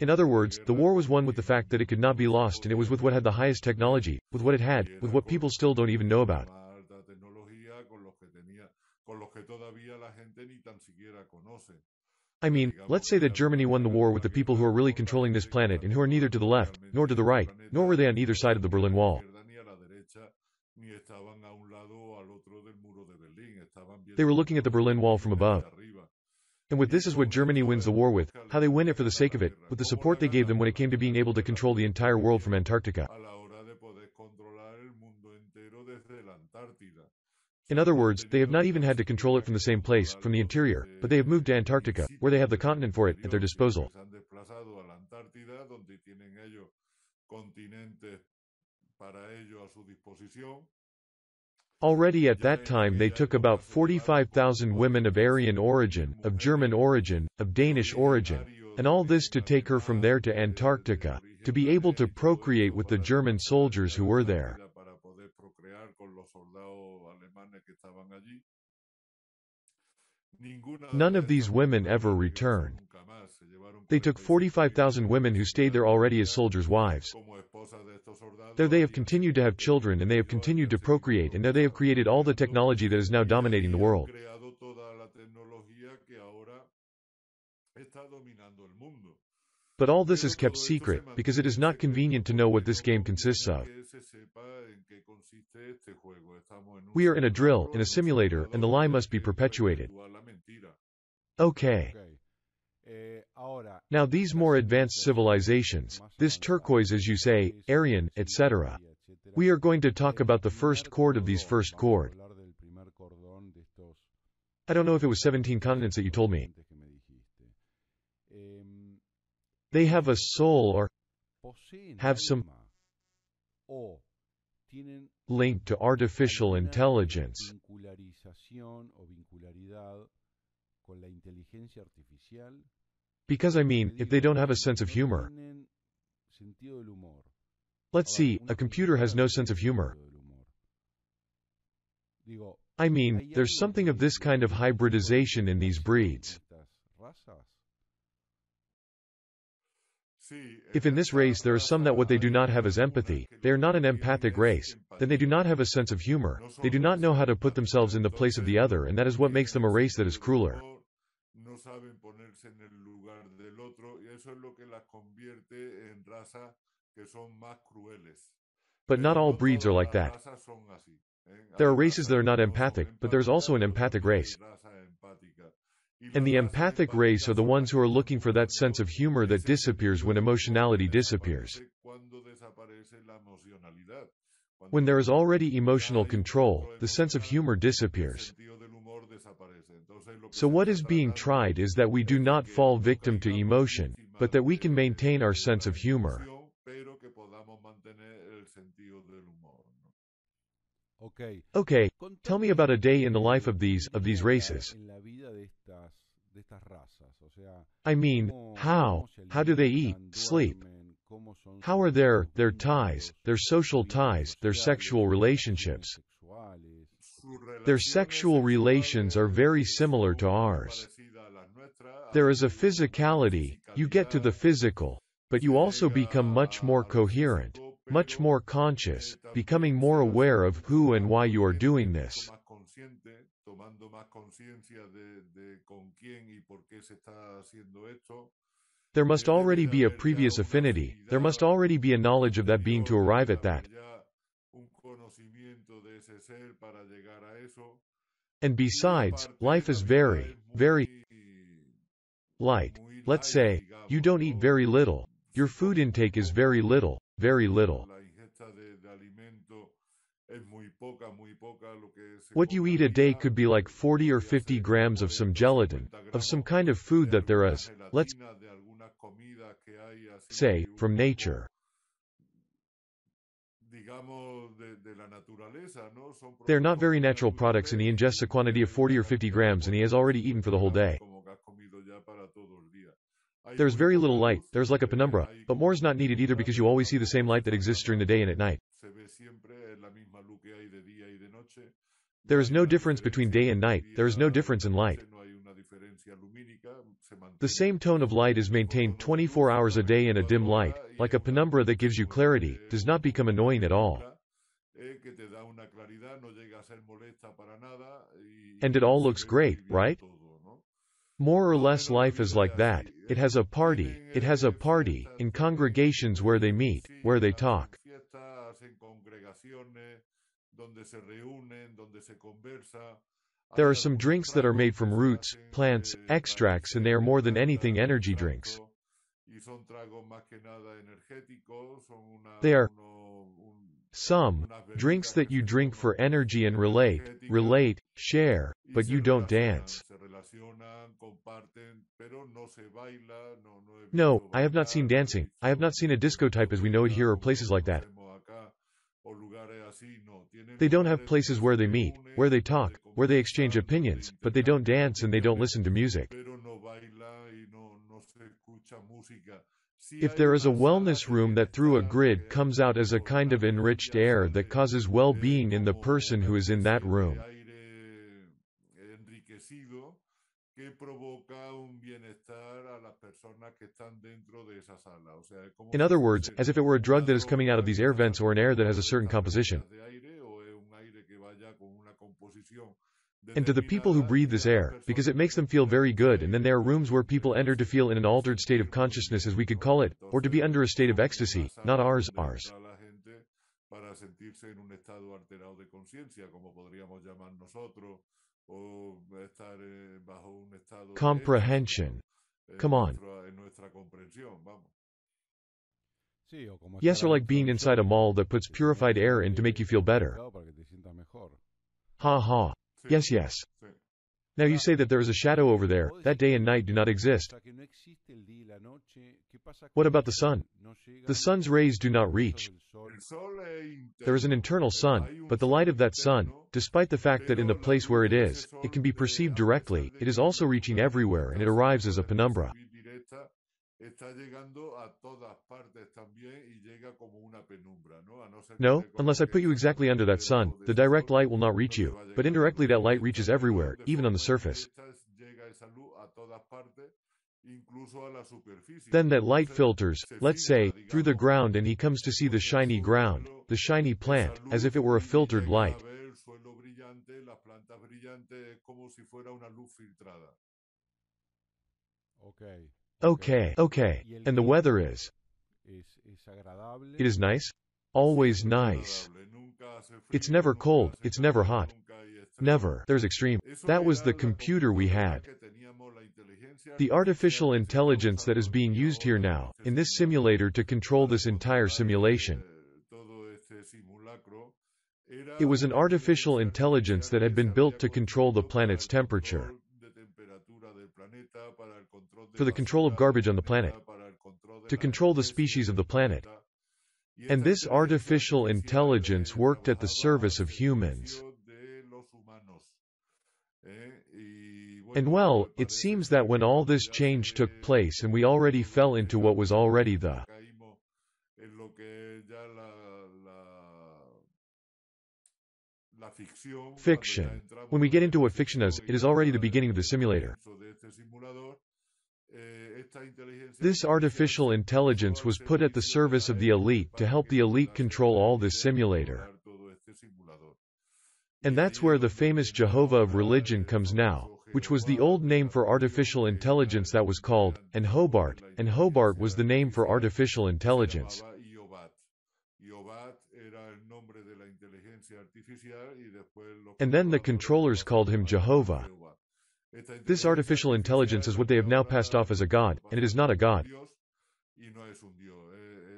Speaker 1: In other words, the war was won with the fact that it could not be lost and it was with what had the highest technology, with what it had, with what people still don't even know about. I mean, let's say that Germany won the war with the people who are really controlling this planet and who are neither to the left, nor to the right, nor were they on either side of the Berlin Wall. They were looking at the Berlin Wall from above. And with this is what Germany wins the war with, how they win it for the sake of it, with the support they gave them when it came to being able to control the entire world from Antarctica. In other words, they have not even had to control it from the same place, from the interior, but they have moved to Antarctica, where they have the continent for it, at their disposal.
Speaker 2: continentes para ello a su disposición.
Speaker 1: Already at that time they took about 45,000 women of Aryan origin, of German origin, of Danish origin, and all this to take her from there to Antarctica, to be able to procreate with the German soldiers who were there. None of these women ever returned. They took 45,000 women who stayed there already as soldiers' wives. There they have continued to have children, and they have continued to procreate, and there they have created all the technology that is now dominating the world. But all this is kept secret, because it is not convenient to know what this game consists of. We are in a drill, in a simulator, and the lie must be perpetuated. Okay. Now these more advanced civilizations, this turquoise as you say, Aryan, etc. We are going to talk about the first chord of these first chord. I don't know if it was 17 continents that you told me. They have a soul or have some link to artificial intelligence. Because I mean, if they don't have a sense of humor. Let's see, a computer has no sense of humor. I mean, there's something of this kind of hybridization in these breeds. If in this race there are some that what they do not have is empathy, they are not an empathic race, then they do not have a sense of humor, they do not know how to put themselves in the place of the other, and that is what makes them a race that is crueler. But not all breeds are like that. There are races that are not empathic, but there is also an empathic race. And the empathic race are the ones who are looking for that sense of humor that disappears when emotionality disappears. When there is already emotional control, the sense of humor disappears. So what is being tried is that we do not fall victim to emotion, but that we can maintain our sense of humor. Okay, tell me about a day in the life of these races. I mean, how do they eat, sleep? How are their ties, their social ties, their sexual relationships? Their sexual relations are very similar to ours. There is a physicality, you get to the physical, but you also become much more coherent, much more conscious, becoming more aware of who and why you are doing this. There must already be a previous affinity, there must already be a knowledge of that being to arrive at that. And besides, life is very, very light. Let's say, you don't eat very little. Your food intake is very little, very little. What you eat a day could be like 40 or 50 grams of some gelatin, of some kind of food that there is, let's say, from nature. They are not very natural products, and he ingests a quantity of 40 or 50 grams and he has already eaten for the whole day. There's very little light, there's like a penumbra, but more is not needed either because you always see the same light that exists during the day and at night. There is no difference between day and night, there is no difference in light. The same tone of light is maintained 24 hours a day in a dim light, like a penumbra that gives you clarity, does not become annoying at all. And it all looks great, right? More or less life is like that. It has a party, in congregations where they meet, where they talk. There are some drinks that are made from roots, plants, extracts, and they are more than anything energy drinks. They are some drinks that you drink for energy and relate, share, but you don't dance.
Speaker 2: relacionan, comparten, pero no se baila, no he
Speaker 1: No,
Speaker 2: visto
Speaker 1: I have not
Speaker 2: bailar,
Speaker 1: seen
Speaker 2: no he
Speaker 1: dancing. I have not
Speaker 2: visto
Speaker 1: seen a disco type
Speaker 2: esto
Speaker 1: as we
Speaker 2: que
Speaker 1: know it
Speaker 2: ya
Speaker 1: here or places like that.
Speaker 2: conocemos acá, o lugares así, no. Tienen
Speaker 1: They don't have
Speaker 2: lugares
Speaker 1: places
Speaker 2: donde
Speaker 1: where
Speaker 2: se
Speaker 1: they meet, where they
Speaker 2: reúnen,
Speaker 1: talk,
Speaker 2: donde
Speaker 1: where they exchange
Speaker 2: conversan, donde
Speaker 1: opinions, but they don't
Speaker 2: intercambian
Speaker 1: dance and they don't
Speaker 2: opiniones,
Speaker 1: listen to music.
Speaker 2: pero no baila y no se escucha música. Sí
Speaker 1: If
Speaker 2: hay
Speaker 1: there is a
Speaker 2: unas salas
Speaker 1: wellness
Speaker 2: de
Speaker 1: room that through a
Speaker 2: bienestar
Speaker 1: grid comes out as a
Speaker 2: por
Speaker 1: kind
Speaker 2: una
Speaker 1: of enriched
Speaker 2: pequeña
Speaker 1: air that
Speaker 2: sale
Speaker 1: causes well-being in the
Speaker 2: como
Speaker 1: person
Speaker 2: una
Speaker 1: who is in that
Speaker 2: especie de
Speaker 1: room.
Speaker 2: aire enriquecido que provoca un bienestar a las personas que están dentro de esa sala. O sea, es como
Speaker 1: In
Speaker 2: si
Speaker 1: other words,
Speaker 2: fuese
Speaker 1: as if it were a
Speaker 2: una
Speaker 1: drug that is coming out of
Speaker 2: droga
Speaker 1: these
Speaker 2: que
Speaker 1: air
Speaker 2: está
Speaker 1: vents or an air that
Speaker 2: saliendo
Speaker 1: has a
Speaker 2: de
Speaker 1: certain
Speaker 2: estas
Speaker 1: composition.
Speaker 2: botellas de aire o es un aire que vaya con una composición
Speaker 1: And to the people who
Speaker 2: determinada
Speaker 1: breathe
Speaker 2: y
Speaker 1: this
Speaker 2: a las
Speaker 1: air, because it
Speaker 2: personas que
Speaker 1: makes them feel
Speaker 2: respiran
Speaker 1: very
Speaker 2: este
Speaker 1: good, and then
Speaker 2: aire
Speaker 1: there are
Speaker 2: pues
Speaker 1: rooms where people enter
Speaker 2: les
Speaker 1: to feel in an
Speaker 2: hace
Speaker 1: altered state of
Speaker 2: sentir muy
Speaker 1: consciousness as we
Speaker 2: bien,
Speaker 1: could
Speaker 2: ¿no?
Speaker 1: call it, or to be
Speaker 2: Entonces
Speaker 1: under a state of
Speaker 2: son unas
Speaker 1: ecstasy, not
Speaker 2: salas
Speaker 1: ours,
Speaker 2: donde
Speaker 1: ours.
Speaker 2: entra la gente para sentirse en un estado alterado de conciencia, como podríamos llamar nosotros, o estar bajo un estado de éxtasis, ¿no?
Speaker 1: Comprehension. Come on.
Speaker 2: En nuestra comprensión, vamos.
Speaker 3: Sí, o como estar
Speaker 1: Yes, or like
Speaker 3: adentro de
Speaker 1: being
Speaker 3: un
Speaker 1: inside a
Speaker 3: shopping,
Speaker 1: mall that puts
Speaker 3: que te ponen
Speaker 1: purified air in to make
Speaker 3: aire
Speaker 1: you feel better.
Speaker 3: purificado para que te sientas mejor.
Speaker 1: Ha ha.
Speaker 2: Sí,
Speaker 1: Yes, yes.
Speaker 2: sí.
Speaker 1: Now you
Speaker 3: Ahora,
Speaker 1: say that there is a shadow over there,
Speaker 3: vos
Speaker 1: that
Speaker 3: decís
Speaker 1: day
Speaker 3: que,
Speaker 1: and night do not
Speaker 3: o
Speaker 1: exist.
Speaker 3: sea, que no existe el día y la noche. ¿Qué pasa
Speaker 1: What
Speaker 3: que
Speaker 1: about the sun?
Speaker 3: no
Speaker 1: The
Speaker 3: llegan
Speaker 1: sun's rays do
Speaker 3: los
Speaker 1: not
Speaker 3: rayos
Speaker 1: reach.
Speaker 3: del sol?
Speaker 2: El sol es
Speaker 1: There is an
Speaker 2: interno,
Speaker 1: internal sun,
Speaker 2: hay un
Speaker 1: but the
Speaker 2: sol
Speaker 1: light of that sun,
Speaker 2: interno,
Speaker 1: despite the fact that in the
Speaker 2: pero la
Speaker 1: place where
Speaker 2: luz
Speaker 1: it
Speaker 2: de ese
Speaker 1: is,
Speaker 2: sol,
Speaker 1: it can be perceived
Speaker 2: a pesar
Speaker 1: directly,
Speaker 2: de
Speaker 1: it is
Speaker 2: que
Speaker 1: also
Speaker 2: la
Speaker 1: reaching
Speaker 2: luz de la luz
Speaker 1: everywhere and it
Speaker 2: casi se
Speaker 1: arrives as a
Speaker 2: puede
Speaker 1: penumbra.
Speaker 2: percibir directa, está llegando a todas partes también y llega como una penumbra, ¿no? A no ser que
Speaker 1: No,
Speaker 2: te
Speaker 1: unless I put
Speaker 2: coloques
Speaker 1: you exactly under
Speaker 2: exactamente
Speaker 1: that sun,
Speaker 2: debajo de
Speaker 1: the
Speaker 2: ese
Speaker 1: direct
Speaker 2: sol,
Speaker 1: light will not
Speaker 2: no
Speaker 1: reach
Speaker 2: te
Speaker 1: you,
Speaker 2: va a
Speaker 1: but
Speaker 2: llegar la
Speaker 1: indirectly
Speaker 2: luz
Speaker 1: that light
Speaker 2: directa,
Speaker 1: reaches
Speaker 2: pero
Speaker 1: everywhere,
Speaker 2: de
Speaker 1: even on the
Speaker 2: forma
Speaker 1: surface.
Speaker 2: indirecta llega esa luz a todas partes, incluso a la superficie.
Speaker 1: Then that light
Speaker 2: Entonces
Speaker 1: filters,
Speaker 2: se
Speaker 1: let's
Speaker 2: filtra,
Speaker 1: say, through the
Speaker 2: digamos,
Speaker 1: ground and he comes to see the
Speaker 2: porque el
Speaker 1: shiny ground,
Speaker 2: suelo,
Speaker 1: the shiny
Speaker 2: esa
Speaker 1: plant, as if
Speaker 2: luz
Speaker 1: it were a
Speaker 2: y
Speaker 1: filtered
Speaker 2: llega a
Speaker 1: light.
Speaker 2: ver el suelo brillante, las plantas brillantes, es como si fuera una luz filtrada.
Speaker 3: Ok,
Speaker 1: Okay, okay.
Speaker 3: ¿Y el
Speaker 1: And the
Speaker 3: clima?
Speaker 1: weather is?
Speaker 3: ¿Es agradable?
Speaker 1: It is nice?
Speaker 2: Sí,
Speaker 1: Always
Speaker 2: muy
Speaker 1: nice.
Speaker 2: agradable. Nunca hace
Speaker 1: It's
Speaker 2: frío,
Speaker 1: never
Speaker 2: nunca
Speaker 1: cold,
Speaker 2: hace
Speaker 1: it's never
Speaker 2: calor,
Speaker 1: hot.
Speaker 2: nunca hay extremos.
Speaker 1: Never. There's extreme.
Speaker 2: Eso
Speaker 1: That was
Speaker 2: era
Speaker 1: the
Speaker 2: la
Speaker 1: computer we
Speaker 2: computadora
Speaker 1: had.
Speaker 2: que teníamos, la inteligencia
Speaker 1: The
Speaker 2: artificial
Speaker 1: artificial
Speaker 2: que se está
Speaker 1: intelligence that is
Speaker 2: usando
Speaker 1: being
Speaker 2: aquí
Speaker 1: used here
Speaker 2: ahora
Speaker 1: now,
Speaker 2: en
Speaker 1: in
Speaker 2: este
Speaker 1: this
Speaker 2: simulador
Speaker 1: simulator to control
Speaker 2: para
Speaker 1: this entire
Speaker 2: controlar
Speaker 1: simulation.
Speaker 2: todo este simulacro,
Speaker 1: It
Speaker 2: era
Speaker 1: was an
Speaker 2: una
Speaker 1: artificial
Speaker 2: inteligencia
Speaker 1: intelligence that
Speaker 2: artificial
Speaker 1: had
Speaker 2: que se
Speaker 1: been built
Speaker 2: había
Speaker 1: to control the
Speaker 2: construido para
Speaker 1: planet's
Speaker 2: el
Speaker 1: temperature,
Speaker 2: control de temperatura del planeta, para el control de
Speaker 1: for the control of
Speaker 2: basura del
Speaker 1: garbage on the planet,
Speaker 2: planeta, para el control de
Speaker 1: to
Speaker 2: las
Speaker 1: control the
Speaker 2: especies
Speaker 1: species of
Speaker 2: del
Speaker 1: the planet.
Speaker 2: planeta. Y
Speaker 1: And
Speaker 2: esta
Speaker 1: this
Speaker 2: inteligencia
Speaker 1: artificial
Speaker 2: artificial
Speaker 1: intelligence worked at the
Speaker 2: trabajaba al
Speaker 1: service of humans.
Speaker 2: servicio de los humanos. Y
Speaker 1: And
Speaker 2: bueno,
Speaker 1: well, it
Speaker 2: parece
Speaker 1: seems
Speaker 2: ser
Speaker 1: that when
Speaker 2: que
Speaker 1: all
Speaker 2: cuando
Speaker 1: this
Speaker 2: ya
Speaker 1: change took
Speaker 2: se
Speaker 1: place and we
Speaker 2: produjo
Speaker 1: already
Speaker 2: todo
Speaker 1: fell
Speaker 2: este
Speaker 1: into what was
Speaker 2: cambio
Speaker 1: already
Speaker 2: y ya
Speaker 1: the
Speaker 2: caímos en lo que es ya la ficción, cuando ya
Speaker 1: fiction.
Speaker 2: entramos
Speaker 1: When
Speaker 2: en
Speaker 1: we
Speaker 2: lo
Speaker 1: get
Speaker 2: que es
Speaker 1: into
Speaker 2: la
Speaker 1: a ficción,
Speaker 2: ficción
Speaker 1: it
Speaker 2: y
Speaker 1: is already
Speaker 2: ya
Speaker 1: the beginning of the
Speaker 2: el
Speaker 1: simulator.
Speaker 2: comienzo de este simulador, esta inteligencia
Speaker 1: This
Speaker 2: artificial
Speaker 1: artificial
Speaker 2: se puso
Speaker 1: intelligence
Speaker 2: al
Speaker 1: was put at the
Speaker 2: servicio de
Speaker 1: service
Speaker 2: la
Speaker 1: of the
Speaker 2: élite
Speaker 1: elite to
Speaker 2: para
Speaker 1: help
Speaker 2: que
Speaker 1: the elite
Speaker 2: ayudase a
Speaker 1: control
Speaker 2: la
Speaker 1: all this
Speaker 2: élite a
Speaker 1: simulator.
Speaker 2: controlar todo este simulador.
Speaker 1: And
Speaker 2: Y
Speaker 1: that's
Speaker 2: ahí es
Speaker 1: where the
Speaker 2: donde
Speaker 1: famous
Speaker 2: viene
Speaker 1: Jehovah of
Speaker 2: ahora
Speaker 1: religion
Speaker 2: el
Speaker 1: comes now,
Speaker 2: famoso
Speaker 1: which was the
Speaker 2: Jehová
Speaker 1: old
Speaker 2: de
Speaker 1: name
Speaker 2: la
Speaker 1: for
Speaker 2: religión,
Speaker 1: artificial
Speaker 2: que era
Speaker 1: intelligence
Speaker 2: el
Speaker 1: that was
Speaker 2: nombre
Speaker 1: called, and
Speaker 2: antiguo de la
Speaker 1: and Hobart
Speaker 2: inteligencia
Speaker 1: was the name for
Speaker 2: artificial,
Speaker 1: artificial
Speaker 2: que se
Speaker 1: intelligence.
Speaker 2: llamaba Iobat. Iobat era el nombre de la inteligencia artificial y después los
Speaker 1: And then the
Speaker 2: controladores
Speaker 1: controllers
Speaker 2: lo
Speaker 1: called
Speaker 2: pasaron
Speaker 1: him
Speaker 2: a
Speaker 1: Jehovah.
Speaker 2: Jehová. Esta
Speaker 1: This
Speaker 2: inteligencia
Speaker 1: artificial intelligence
Speaker 2: artificial
Speaker 1: is
Speaker 2: lo
Speaker 1: what they
Speaker 2: que
Speaker 1: have now passed
Speaker 2: ahora
Speaker 1: off as a
Speaker 2: lo
Speaker 1: god, and it is
Speaker 2: pasaron
Speaker 1: not a
Speaker 2: como un
Speaker 1: god.
Speaker 2: dios y no es un dios.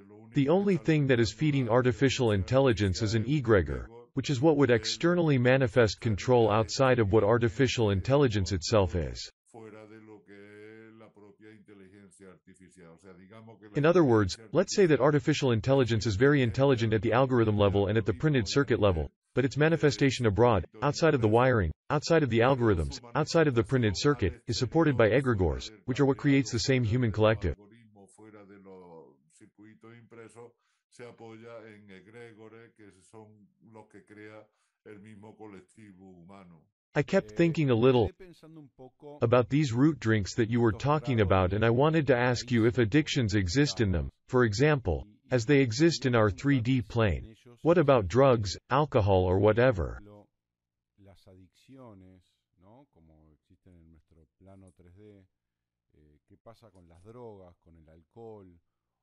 Speaker 2: Lo
Speaker 1: The
Speaker 2: único que
Speaker 1: only
Speaker 2: está
Speaker 1: thing that is
Speaker 2: alimentando
Speaker 1: feeding
Speaker 2: la
Speaker 1: artificial
Speaker 2: inteligencia
Speaker 1: intelligence is
Speaker 2: artificial
Speaker 1: an
Speaker 2: es un
Speaker 1: egregor,
Speaker 2: egregor,
Speaker 1: which is what would
Speaker 2: que es lo
Speaker 1: externally
Speaker 2: que
Speaker 1: manifest control
Speaker 2: manifestaría
Speaker 1: outside of what artificial
Speaker 2: externamente
Speaker 1: intelligence
Speaker 2: el
Speaker 1: itself
Speaker 2: control
Speaker 1: is.
Speaker 2: fuera de lo que es la propia inteligencia artificial. O sea, digamos que la
Speaker 1: In other words,
Speaker 2: inteligencia
Speaker 1: let's say that
Speaker 2: artificial
Speaker 1: artificial
Speaker 2: es
Speaker 1: intelligence is very
Speaker 2: inteligente
Speaker 1: intelligent
Speaker 2: a
Speaker 1: at the
Speaker 2: nivel
Speaker 1: algorithm
Speaker 2: de
Speaker 1: level and at the printed
Speaker 2: algoritmo y a
Speaker 1: circuit level,
Speaker 2: nivel
Speaker 1: but its manifestation abroad,
Speaker 2: circuito
Speaker 1: outside of the
Speaker 2: impreso,
Speaker 1: wiring, outside of the
Speaker 2: pero
Speaker 1: algorithms,
Speaker 2: su
Speaker 1: outside of the printed
Speaker 2: manifestación
Speaker 1: circuit,
Speaker 2: al
Speaker 1: is supported by
Speaker 2: exterior, fuera
Speaker 1: egregores,
Speaker 2: del
Speaker 1: which are what creates
Speaker 2: cableado,
Speaker 1: the same
Speaker 2: fuera
Speaker 1: human
Speaker 2: de los
Speaker 1: collective.
Speaker 2: algoritmos, fuera de los circuitos impresos, se apoya en egregores que son los que crea el mismo colectivo humano.
Speaker 1: I kept thinking a
Speaker 3: Me
Speaker 1: little
Speaker 3: quedé pensando un poco
Speaker 1: about these root drinks that you were
Speaker 3: estos
Speaker 1: talking
Speaker 3: tragos
Speaker 1: about, and I wanted to ask you if
Speaker 3: raíces
Speaker 1: addictions exist in them, for example,
Speaker 3: y
Speaker 1: as they exist
Speaker 3: quería
Speaker 1: in our
Speaker 3: preguntarte
Speaker 1: 3D
Speaker 3: si
Speaker 1: plane.
Speaker 3: en ellos
Speaker 1: What about
Speaker 3: existe,
Speaker 1: drugs, alcohol, or
Speaker 3: por
Speaker 1: whatever?
Speaker 3: ejemplo, las adicciones, ¿no? Como existen en nuestro plano 3D. ¿Qué pasa con las drogas, con el alcohol?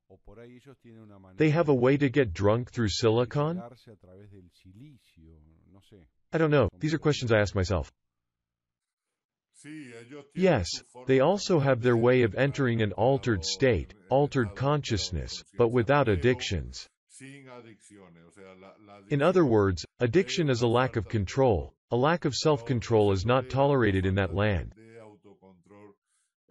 Speaker 3: O por ahí ellos tienen una
Speaker 1: They
Speaker 3: manera
Speaker 1: have a way
Speaker 3: de
Speaker 1: to get drunk through silicon?
Speaker 3: llegarse a través del silicio, no sé.
Speaker 1: I don't know.
Speaker 3: Son
Speaker 1: These are questions I ask myself.
Speaker 2: Sí, ellos tienen
Speaker 1: Yes,
Speaker 2: su forma
Speaker 1: they also
Speaker 2: también
Speaker 1: have their
Speaker 2: de
Speaker 1: way of
Speaker 2: entrar
Speaker 1: entering an
Speaker 2: alterado
Speaker 1: altered state,
Speaker 2: en
Speaker 1: altered
Speaker 2: estado alterado de
Speaker 1: consciousness, but
Speaker 2: conciencia,
Speaker 1: without
Speaker 2: pero
Speaker 1: addictions.
Speaker 2: sin adicciones. O sea, la
Speaker 1: In other
Speaker 2: adicción
Speaker 1: words, addiction
Speaker 2: es
Speaker 1: is a
Speaker 2: la
Speaker 1: lack of
Speaker 2: falta de
Speaker 1: control.
Speaker 2: control.
Speaker 1: A lack of
Speaker 2: La
Speaker 1: self-control is
Speaker 2: obsesión
Speaker 1: not
Speaker 2: es la
Speaker 1: tolerated in that
Speaker 2: falta
Speaker 1: land.
Speaker 2: de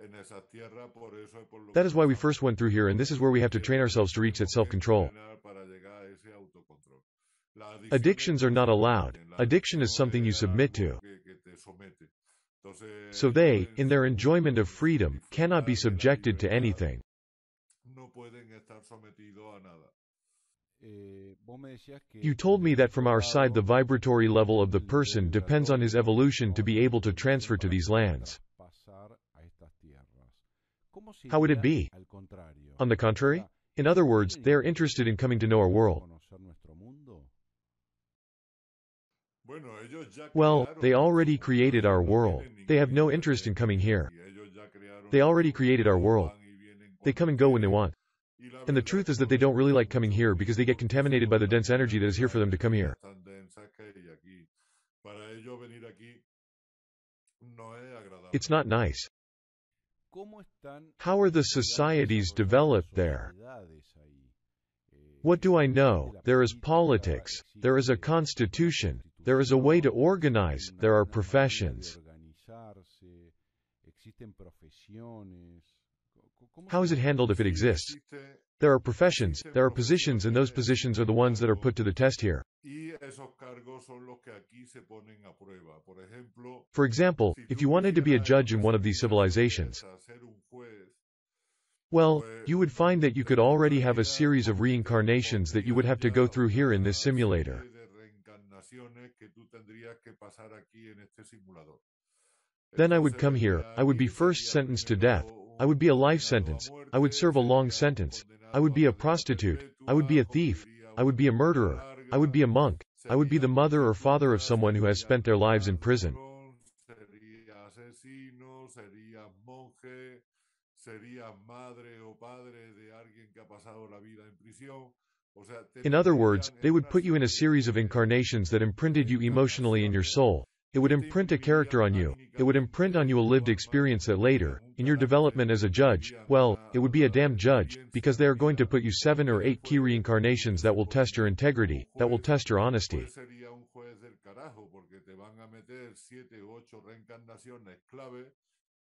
Speaker 2: en esas tierras, por eso es por lo
Speaker 1: That
Speaker 2: que
Speaker 1: is why we
Speaker 2: pasamos.
Speaker 1: first went through here, and this is where we have to train ourselves to reach that
Speaker 2: Tenemos que
Speaker 1: self-control.
Speaker 2: entrenar para llegar a ese autocontrol. Las adicciones
Speaker 1: Addictions are
Speaker 2: no
Speaker 1: not
Speaker 2: se
Speaker 1: allowed.
Speaker 2: permiten. La
Speaker 1: Addiction is
Speaker 2: adicción
Speaker 1: something you
Speaker 2: es
Speaker 1: submit
Speaker 2: algo
Speaker 1: to.
Speaker 2: que te somete. Entonces,
Speaker 1: So
Speaker 2: ellos
Speaker 1: they, in their enjoyment of freedom, cannot be
Speaker 2: disfrutar de la
Speaker 1: subjected to
Speaker 2: libertad,
Speaker 1: anything.
Speaker 2: no pueden estar sometidos a nada.
Speaker 3: Vos me decías
Speaker 1: You
Speaker 3: que
Speaker 1: told me
Speaker 3: desde
Speaker 1: that
Speaker 3: otro
Speaker 1: from our side the
Speaker 3: lado,
Speaker 1: vibratory level of the
Speaker 3: el nivel
Speaker 1: person depends on his
Speaker 3: vibratorio,
Speaker 1: evolution to
Speaker 3: ¿no?
Speaker 1: be
Speaker 3: Es
Speaker 1: able to
Speaker 3: determinante
Speaker 1: transfer to
Speaker 3: para
Speaker 1: these
Speaker 3: poder
Speaker 1: lands.
Speaker 3: traspasar a estas tierras. ¿Cómo
Speaker 1: How would it
Speaker 3: sería
Speaker 1: be?
Speaker 3: al contrario?
Speaker 1: On the
Speaker 3: O
Speaker 1: contrary?
Speaker 3: sea,
Speaker 1: In
Speaker 3: ¿ellos
Speaker 1: other words,
Speaker 3: tienen
Speaker 1: they are
Speaker 3: interés
Speaker 1: interested in coming to know our
Speaker 3: en
Speaker 1: world.
Speaker 3: conocer nuestro mundo?
Speaker 2: Bueno, ellos ya
Speaker 1: Well,
Speaker 2: crearon
Speaker 1: they
Speaker 2: nuestro
Speaker 1: already
Speaker 2: mundo.
Speaker 1: created
Speaker 2: Ellos
Speaker 1: our
Speaker 2: no
Speaker 1: world.
Speaker 2: tienen
Speaker 1: They have
Speaker 2: ningún
Speaker 1: no
Speaker 2: interés
Speaker 1: interest in
Speaker 2: en
Speaker 1: coming
Speaker 2: venir
Speaker 1: here.
Speaker 2: aquí. Ellos ya crearon
Speaker 1: They
Speaker 2: nuestro
Speaker 1: already created our
Speaker 2: mundo,
Speaker 1: world.
Speaker 2: van y vienen
Speaker 1: They come
Speaker 2: cuando
Speaker 1: and go when they
Speaker 2: quieren.
Speaker 1: want.
Speaker 2: Y la
Speaker 1: And the
Speaker 2: verdad
Speaker 1: truth
Speaker 2: que
Speaker 1: is
Speaker 2: no
Speaker 1: that they
Speaker 2: les
Speaker 1: don't really
Speaker 2: gusta
Speaker 1: like coming
Speaker 2: mucho
Speaker 1: here
Speaker 2: venir
Speaker 1: because they get
Speaker 2: porque
Speaker 1: contaminated by the dense energy that is here for them to come here.
Speaker 2: tan densas que hay aquí. Para ellos venir aquí no es agradable.
Speaker 1: It's not nice.
Speaker 3: ¿Cómo están,
Speaker 1: How are the
Speaker 3: digamos,
Speaker 1: societies
Speaker 3: desarrolladas las
Speaker 1: developed there?
Speaker 3: sociedades ahí?
Speaker 1: What do I
Speaker 3: Existe
Speaker 1: know?
Speaker 3: la
Speaker 1: There is
Speaker 3: política,
Speaker 1: politics, there is a
Speaker 3: existe la
Speaker 1: constitution, there is a way to
Speaker 3: constitución,
Speaker 1: organize,
Speaker 3: existe
Speaker 1: there are
Speaker 3: una manera de
Speaker 1: professions.
Speaker 3: organizarse, existen profesiones. ¿Cómo
Speaker 1: How
Speaker 3: se
Speaker 1: is it
Speaker 3: maneja
Speaker 1: handled if it
Speaker 3: eso?
Speaker 2: Sí,
Speaker 1: exists?
Speaker 2: existe,
Speaker 1: There are professions,
Speaker 2: existen
Speaker 1: there are positions, and those
Speaker 2: profesiones,
Speaker 1: positions are the
Speaker 2: existen
Speaker 1: ones that are
Speaker 2: cargos,
Speaker 1: put to the test here.
Speaker 2: y esos cargos son los que aquí se ponen a prueba. Por ejemplo,
Speaker 1: For example,
Speaker 2: si
Speaker 1: if
Speaker 2: tú
Speaker 1: you wanted to be a
Speaker 2: quisieras en
Speaker 1: judge in
Speaker 2: una
Speaker 1: one of these
Speaker 2: civilización de
Speaker 1: civilizations,
Speaker 2: estas ser un juez,
Speaker 1: well,
Speaker 2: pues
Speaker 1: you would find that you
Speaker 2: te
Speaker 1: could already have a
Speaker 2: tocaría,
Speaker 1: series of
Speaker 2: te
Speaker 1: reincarnations that you would
Speaker 2: pondrían
Speaker 1: have to
Speaker 2: ya
Speaker 1: go through here in
Speaker 2: una
Speaker 1: this simulator.
Speaker 2: serie de reencarnaciones que tú tendrías que pasar aquí en este simulador.
Speaker 1: Then I would
Speaker 2: Entonces
Speaker 1: come here,
Speaker 2: vendría
Speaker 1: I would be
Speaker 2: aquí,
Speaker 1: first
Speaker 2: sería
Speaker 1: sentenced to
Speaker 2: primero
Speaker 1: death, I would be a life
Speaker 2: condenado a
Speaker 1: sentence, I would
Speaker 2: muerte,
Speaker 1: serve a long
Speaker 2: sería un
Speaker 1: sentence, I would
Speaker 2: condenado
Speaker 1: be
Speaker 2: a
Speaker 1: a
Speaker 2: cadena
Speaker 1: prostitute, I would be
Speaker 2: perpetua,
Speaker 1: a thief,
Speaker 2: cumpliría
Speaker 1: I would
Speaker 2: una
Speaker 1: be a
Speaker 2: condena
Speaker 1: murderer, I would
Speaker 2: larga,
Speaker 1: be a monk, I would be the
Speaker 2: sería
Speaker 1: mother or father of
Speaker 2: prostituta,
Speaker 1: someone who has
Speaker 2: sería
Speaker 1: spent their lives in prison.
Speaker 2: violón, sería asesino, sería monje, sería madre o padre de alguien que ha pasado la vida en prisión. O sea, te
Speaker 1: In other words,
Speaker 2: meterían
Speaker 1: they
Speaker 2: en
Speaker 1: would
Speaker 2: una
Speaker 1: put you in a series of
Speaker 2: serie
Speaker 1: incarnations that imprinted you emotionally in your
Speaker 2: encarnaciones
Speaker 1: soul. It would
Speaker 2: que te
Speaker 1: imprint a character on you. It would imprint on you a
Speaker 2: en tu
Speaker 1: lived
Speaker 2: alma,
Speaker 1: experience
Speaker 2: te
Speaker 1: that later,
Speaker 2: un
Speaker 1: in your development as a judge,
Speaker 2: imprimirían
Speaker 1: well, it would be a damn
Speaker 2: una
Speaker 1: judge, because they are going to
Speaker 2: vida
Speaker 1: put you 7
Speaker 2: y
Speaker 1: or 8 key
Speaker 2: después
Speaker 1: reincarnations that will test your integrity, that will test your honesty.
Speaker 2: sería un juez del carajo porque te van a meter 7 u 8 reencarnaciones clave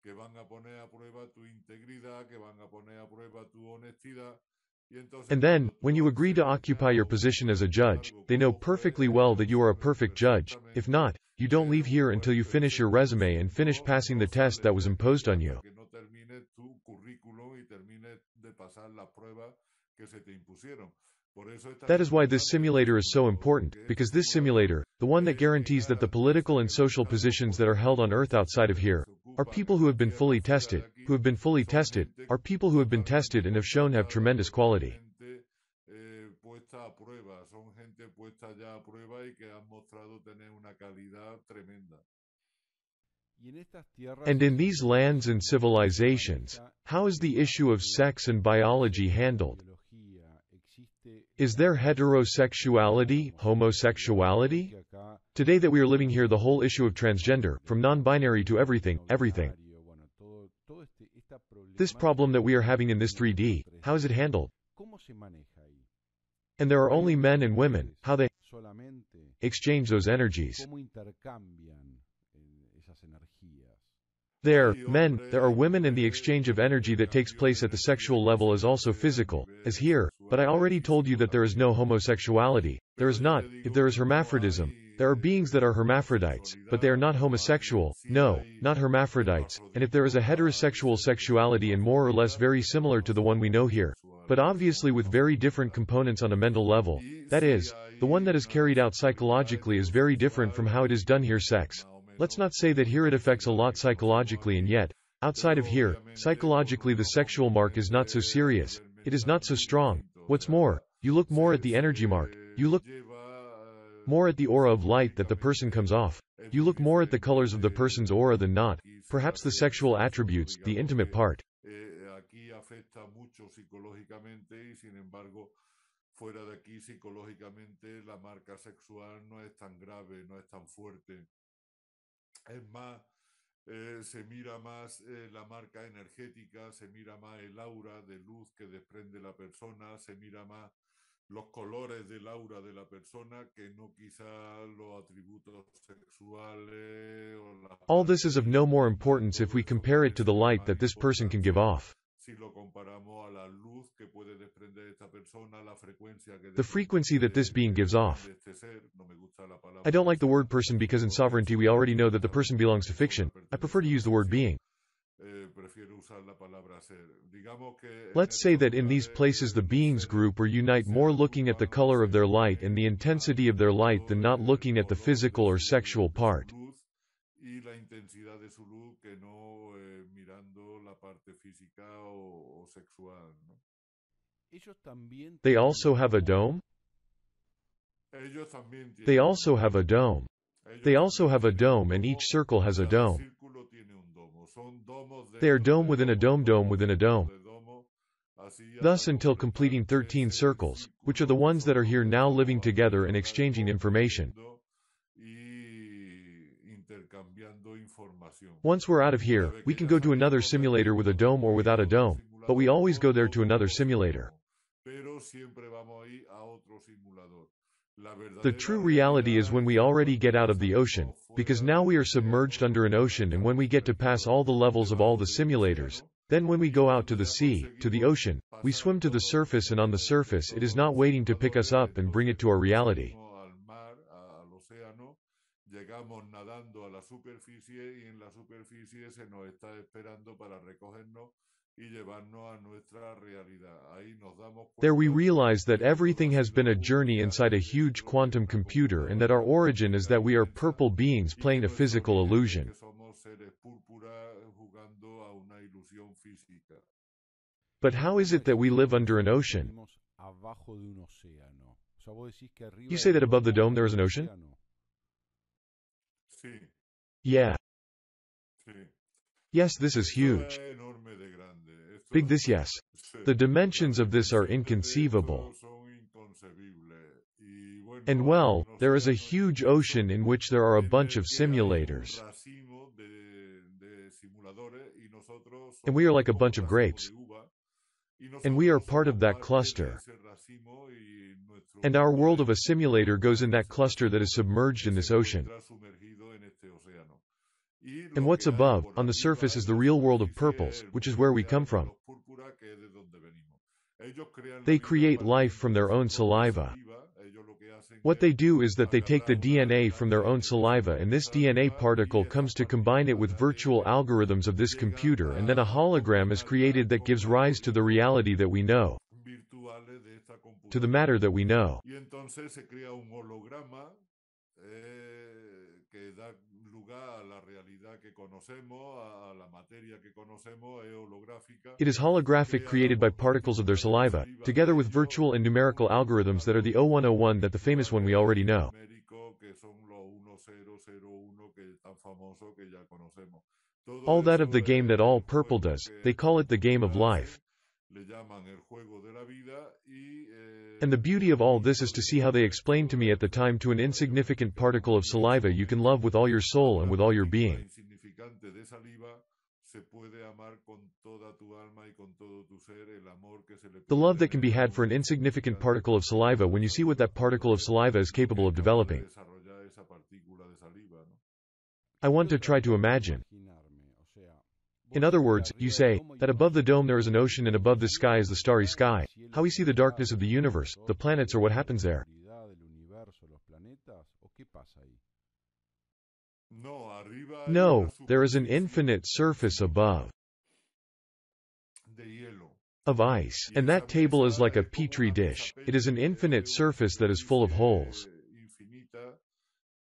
Speaker 2: que van a poner a prueba tu integridad, que van a poner a prueba tu honestidad.
Speaker 1: And then, when you agree to occupy your position as a judge, they know perfectly well that you are a perfect judge. If not, you don't leave here until you finish your resume and finish passing the test that was imposed on you. That is why this simulator is so important, because this simulator, the one that guarantees that the political and social positions that are held on Earth outside of here, are people who have been fully tested, are people who have been tested and have shown have tremendous quality.
Speaker 2: Puesta a prueba, son gente puesta ya a prueba y que han mostrado tener una calidad tremenda.
Speaker 1: And in these lands and civilizations, how is the issue of sex and biology handled? Is there heterosexuality, homosexuality? Today that we are living here, the whole issue of transgender, from non-binary to everything. This problem that we are having in this 3D, how is it handled? And there are only men and women, how they exchange those energies. There are women, and the exchange of energy that takes place at the sexual level is also physical, as here, but I already told you that there is no homosexuality. There is not. If there is hermaphrodism, there are beings that are hermaphrodites, but they are not homosexual, no, not hermaphrodites, and if there is a heterosexual sexuality and more or less very similar to the one we know here, but obviously with very different components on a mental level, that is, the one that is carried out psychologically is very different from how it is done here sex. Let's not say that here it affects a lot psychologically, and yet, outside of here, psychologically the sexual mark is not so serious, it is not so strong. What's more, you look more at the energy mark, you look more at the aura of light that the person comes off. You look more at the colors of the person's aura than not, perhaps the sexual attributes, the intimate part.
Speaker 2: Aquí afecta mucho psicológicamente y sin embargo fuera de aquí psicológicamente la marca sexual no es tan grave, no es tan fuerte. Es más, se mira más la marca energética, se mira más el aura de luz que desprende la persona, se mira más los colores del aura de la persona que no quizá los atributos sexuales o las
Speaker 1: All this is of no more
Speaker 2: características,
Speaker 1: importance if
Speaker 2: todo
Speaker 1: we
Speaker 2: eso
Speaker 1: compare
Speaker 2: no
Speaker 1: it to
Speaker 2: es
Speaker 1: the
Speaker 2: de
Speaker 1: light
Speaker 2: más
Speaker 1: that this person can give
Speaker 2: importancia
Speaker 1: off.
Speaker 2: si lo comparamos a la luz que puede desprender esta persona, la frecuencia que
Speaker 1: The frequency that this being gives off.
Speaker 2: desprende este ser. No me gusta la palabra
Speaker 1: I don't like the
Speaker 2: persona,
Speaker 1: word person because in
Speaker 2: porque
Speaker 1: sovereignty we already know that the person belongs to fiction. I prefer to use the word being.
Speaker 2: Prefiero usar la palabra ser. Digamos que en
Speaker 1: Let's say
Speaker 2: estos
Speaker 1: that in these
Speaker 2: lugares
Speaker 1: places the
Speaker 2: los
Speaker 1: beings
Speaker 2: seres
Speaker 1: group or unite
Speaker 2: se
Speaker 1: more looking at the
Speaker 2: agrupan o
Speaker 1: color of
Speaker 2: se
Speaker 1: their light and the
Speaker 2: unen
Speaker 1: intensity of their light than not
Speaker 2: viendo
Speaker 1: looking
Speaker 2: el
Speaker 1: at the
Speaker 2: color
Speaker 1: physical or sexual
Speaker 2: de su
Speaker 1: part.
Speaker 2: luz y la intensidad de su luz que no mirando la parte física o sexual, ¿no?
Speaker 3: Ellos también
Speaker 1: They
Speaker 3: tienen
Speaker 1: also have a dome?
Speaker 2: Ellos también
Speaker 1: They
Speaker 2: tienen un
Speaker 1: also have a dome.
Speaker 2: Ellos
Speaker 1: They also
Speaker 2: también
Speaker 1: have a
Speaker 2: tienen un
Speaker 1: dome and each
Speaker 2: domo,
Speaker 1: circle has a
Speaker 2: cada
Speaker 1: dome.
Speaker 2: círculo tiene un domo. Son domos
Speaker 1: They are
Speaker 2: dentro
Speaker 1: dome
Speaker 2: de
Speaker 1: within a
Speaker 2: domos,
Speaker 1: dome
Speaker 2: domos
Speaker 1: within a
Speaker 2: dentro
Speaker 1: dome.
Speaker 2: de domo, así
Speaker 1: Thus
Speaker 2: hasta
Speaker 1: until
Speaker 2: completar
Speaker 1: completing 13
Speaker 2: 13
Speaker 1: circles, which are the
Speaker 2: círculos que
Speaker 1: ones
Speaker 2: son
Speaker 1: that are
Speaker 2: los
Speaker 1: here
Speaker 2: que
Speaker 1: now living
Speaker 2: estamos aquí
Speaker 1: together and
Speaker 2: ahora
Speaker 1: exchanging
Speaker 2: mismo
Speaker 1: information.
Speaker 2: viviendo y intercambiando información.
Speaker 1: Once we're out of
Speaker 2: Una
Speaker 1: here,
Speaker 2: vez
Speaker 1: we
Speaker 2: que
Speaker 1: can
Speaker 2: ya
Speaker 1: go to another
Speaker 2: salimos de aquí,
Speaker 1: simulator with a dome or
Speaker 2: podemos ir
Speaker 1: without
Speaker 2: a
Speaker 1: a
Speaker 2: otro
Speaker 1: dome, but we
Speaker 2: simulador
Speaker 1: always
Speaker 2: con
Speaker 1: go there to
Speaker 2: domo
Speaker 1: another
Speaker 2: o sin
Speaker 1: simulator.
Speaker 2: domo, pero siempre vamos a ir a otro simulador. La
Speaker 1: The
Speaker 2: verdadera
Speaker 1: true reality is
Speaker 2: realidad
Speaker 1: when
Speaker 2: es
Speaker 1: we
Speaker 2: que
Speaker 1: already
Speaker 2: cuando
Speaker 1: get out
Speaker 2: ya
Speaker 1: of the ocean,
Speaker 2: salimos
Speaker 1: because
Speaker 2: fuera
Speaker 1: now
Speaker 2: del
Speaker 1: we are submerged
Speaker 2: océano,
Speaker 1: under an
Speaker 2: ya
Speaker 1: ocean and when
Speaker 2: estamos
Speaker 1: we get to pass
Speaker 2: sumergidos
Speaker 1: all the levels of all
Speaker 2: debajo
Speaker 1: the
Speaker 2: del
Speaker 1: simulators,
Speaker 2: océano,
Speaker 1: then when we
Speaker 2: y
Speaker 1: go out
Speaker 2: cuando
Speaker 1: to the
Speaker 2: ya
Speaker 1: sea, to the ocean,
Speaker 2: conseguimos
Speaker 1: we
Speaker 2: pasar
Speaker 1: swim to the
Speaker 2: todos los
Speaker 1: surface and on the
Speaker 2: niveles de
Speaker 1: surface it is
Speaker 2: todos
Speaker 1: not
Speaker 2: los
Speaker 1: waiting to pick us
Speaker 2: simuladores,
Speaker 1: up and bring it
Speaker 2: entonces
Speaker 1: to our
Speaker 2: cuando
Speaker 1: reality.
Speaker 2: salimos al mar, al océano, llegamos nadando a la superficie y en la superficie se nos está esperando para recogernos y llevarnos a nuestra realidad. Ahí nos damos
Speaker 1: There we
Speaker 2: cuenta
Speaker 1: realize that
Speaker 2: de que todo
Speaker 1: everything
Speaker 2: ha
Speaker 1: has been
Speaker 2: sido
Speaker 1: a
Speaker 2: un
Speaker 1: journey inside a
Speaker 2: viaje
Speaker 1: huge
Speaker 2: dentro de
Speaker 1: quantum
Speaker 2: una
Speaker 1: computer and that our
Speaker 2: computadora con
Speaker 1: origin is
Speaker 2: máquina
Speaker 1: that we are
Speaker 2: inmensa
Speaker 1: purple beings
Speaker 2: y que
Speaker 1: playing a
Speaker 2: nuestro
Speaker 1: physical
Speaker 2: origen es
Speaker 1: illusion.
Speaker 2: que somos seres púrpura jugando a una ilusión física.
Speaker 1: But how is it that we live under an ocean?
Speaker 3: vivimos abajo de un océano? O sea, vos decís que arriba
Speaker 1: You say that
Speaker 3: del
Speaker 1: above the
Speaker 3: domo
Speaker 1: dome there
Speaker 3: hay
Speaker 1: is
Speaker 3: un
Speaker 1: an ocean?
Speaker 3: océano.
Speaker 2: Sí,
Speaker 1: Yeah.
Speaker 2: sí.
Speaker 1: Yes, this is
Speaker 2: Esto
Speaker 1: huge.
Speaker 2: es enorme de grande. Esto,
Speaker 1: Big this, yes.
Speaker 2: sí,
Speaker 1: The
Speaker 2: las
Speaker 1: dimensions of this are
Speaker 2: dimensiones de
Speaker 1: inconceivable.
Speaker 2: esto son inconcebibles. Y bueno,
Speaker 1: And
Speaker 2: hay
Speaker 1: well,
Speaker 2: un
Speaker 1: there is a
Speaker 2: océano
Speaker 1: huge
Speaker 2: inmenso
Speaker 1: ocean in which there are a
Speaker 2: en
Speaker 1: bunch
Speaker 2: el
Speaker 1: of
Speaker 2: que hay un
Speaker 1: simulators.
Speaker 2: racimo de simuladores y nosotros
Speaker 1: And we are
Speaker 2: somos
Speaker 1: like a
Speaker 2: como
Speaker 1: bunch of
Speaker 2: racimo
Speaker 1: grapes.
Speaker 2: de uva y
Speaker 1: And we are
Speaker 2: nosotros
Speaker 1: part
Speaker 2: somos
Speaker 1: of that
Speaker 2: parte de
Speaker 1: cluster.
Speaker 2: ese racimo y nuestro
Speaker 1: And our
Speaker 2: mundo
Speaker 1: world of a
Speaker 2: es
Speaker 1: simulator goes in that
Speaker 2: ese
Speaker 1: cluster that
Speaker 2: racimo
Speaker 1: is submerged
Speaker 2: que
Speaker 1: in
Speaker 2: se
Speaker 1: this ocean.
Speaker 2: encuentra sumergido en este océano. Y
Speaker 1: And
Speaker 2: lo
Speaker 1: what's
Speaker 2: que hay
Speaker 1: above,
Speaker 2: por
Speaker 1: on the
Speaker 2: arriba
Speaker 1: surface, is
Speaker 2: en
Speaker 1: the
Speaker 2: la
Speaker 1: real world of
Speaker 2: superficie es
Speaker 1: purples,
Speaker 2: el
Speaker 1: which is
Speaker 2: mundo
Speaker 1: where we
Speaker 2: real
Speaker 1: come
Speaker 2: de
Speaker 1: from.
Speaker 2: los púrpura, que es de donde venimos. Ellos crean la
Speaker 1: They
Speaker 2: vida
Speaker 1: create life from
Speaker 2: partiendo de
Speaker 1: their
Speaker 2: su
Speaker 1: own
Speaker 2: propia
Speaker 1: saliva.
Speaker 2: saliva. Ellos lo que hacen
Speaker 1: What
Speaker 2: es
Speaker 1: they do is that they take the
Speaker 2: agarrar una
Speaker 1: DNA from their own
Speaker 2: ADN de su
Speaker 1: saliva and
Speaker 2: propia
Speaker 1: this DNA
Speaker 2: saliva y
Speaker 1: particle comes
Speaker 2: esas
Speaker 1: to combine it
Speaker 2: partículas
Speaker 1: with
Speaker 2: de
Speaker 1: virtual
Speaker 2: ADN
Speaker 1: algorithms of this
Speaker 2: llegan
Speaker 1: computer and then a
Speaker 2: a
Speaker 1: hologram is created
Speaker 2: combinarla
Speaker 1: that
Speaker 2: con
Speaker 1: gives rise to the
Speaker 2: algoritmos
Speaker 1: reality that we know,
Speaker 2: virtuales de esta
Speaker 1: to the
Speaker 2: computadora.
Speaker 1: matter that we know.
Speaker 2: Y entonces se crea un holograma que da lugar a la realidad que conocemos, a la materia que conocemos, es holográfica,
Speaker 1: It is holographic
Speaker 2: creada
Speaker 1: created by
Speaker 2: por
Speaker 1: particles of their
Speaker 2: partículas de la
Speaker 1: saliva,
Speaker 2: saliva
Speaker 1: together
Speaker 2: de
Speaker 1: with
Speaker 2: ellos,
Speaker 1: virtual and numerical
Speaker 2: con
Speaker 1: algorithms that are the
Speaker 2: algoritmos
Speaker 1: 0101 that the famous one we already
Speaker 2: virtuales y
Speaker 1: know.
Speaker 2: numéricos que son los 1001 que tan famosos que ya conocemos. Todo
Speaker 1: All that of the
Speaker 2: eso
Speaker 1: game that
Speaker 2: es
Speaker 1: all
Speaker 2: el
Speaker 1: purple
Speaker 2: juego
Speaker 1: does,
Speaker 2: que
Speaker 1: they call it the game of
Speaker 2: hacen,
Speaker 1: life.
Speaker 2: le llaman el juego de la vida y
Speaker 1: And the beauty
Speaker 2: lo
Speaker 1: of all this
Speaker 2: bonito
Speaker 1: is to
Speaker 2: de
Speaker 1: see how
Speaker 2: todo
Speaker 1: they explain to
Speaker 2: esto
Speaker 1: me
Speaker 2: es
Speaker 1: at the
Speaker 2: que
Speaker 1: time to an
Speaker 2: ellos
Speaker 1: insignificant
Speaker 2: explican
Speaker 1: particle of
Speaker 2: en ese
Speaker 1: saliva you can love
Speaker 2: momento
Speaker 1: with all your
Speaker 2: a
Speaker 1: soul and
Speaker 2: una
Speaker 1: with all your
Speaker 2: partícula
Speaker 1: being.
Speaker 2: insignificante de saliva se puede amar con toda tu alma y con todo tu ser, el amor que se le
Speaker 1: The
Speaker 2: puede
Speaker 1: love that can be
Speaker 2: tener a
Speaker 1: had for an
Speaker 2: un
Speaker 1: insignificant
Speaker 2: insignificante
Speaker 1: particle of saliva when you see what that particle of saliva is
Speaker 2: lo
Speaker 1: capable
Speaker 2: que
Speaker 1: of
Speaker 2: es capaz de
Speaker 1: developing.
Speaker 2: desarrollar esa partícula de saliva, ¿no?
Speaker 1: I want
Speaker 3: Quiero
Speaker 1: to try to
Speaker 3: tratar de
Speaker 1: imagine.
Speaker 3: imaginarme, o sea,
Speaker 1: In
Speaker 3: vos
Speaker 1: other
Speaker 3: decís que
Speaker 1: words, you
Speaker 3: arriba del
Speaker 1: say,
Speaker 3: domo hay
Speaker 1: that
Speaker 3: un
Speaker 1: above the dome
Speaker 3: océano,
Speaker 1: there is an ocean and
Speaker 3: y
Speaker 1: above the
Speaker 3: arriba
Speaker 1: sky
Speaker 3: de
Speaker 1: is the
Speaker 3: la
Speaker 1: starry
Speaker 3: oscuridad,
Speaker 1: sky.
Speaker 3: el cielo
Speaker 1: How we see the darkness of the
Speaker 3: estrellado,
Speaker 1: universe, the
Speaker 3: sos
Speaker 1: planets, or what happens
Speaker 3: la
Speaker 1: there.
Speaker 3: oscuridad del universo, los planetas, ¿o qué pasa ahí?
Speaker 2: No, arriba hay una
Speaker 1: No, there is an
Speaker 2: superficie
Speaker 1: infinite surface above,
Speaker 2: de hielo.
Speaker 1: of ice,
Speaker 2: Y
Speaker 1: and
Speaker 2: esa
Speaker 1: that table is
Speaker 2: mesa
Speaker 1: like a
Speaker 2: es como
Speaker 1: petri
Speaker 2: una mesa
Speaker 1: dish. It is an
Speaker 2: Petri,
Speaker 1: infinite
Speaker 2: es una
Speaker 1: surface that is full of holes.
Speaker 2: superficie infinita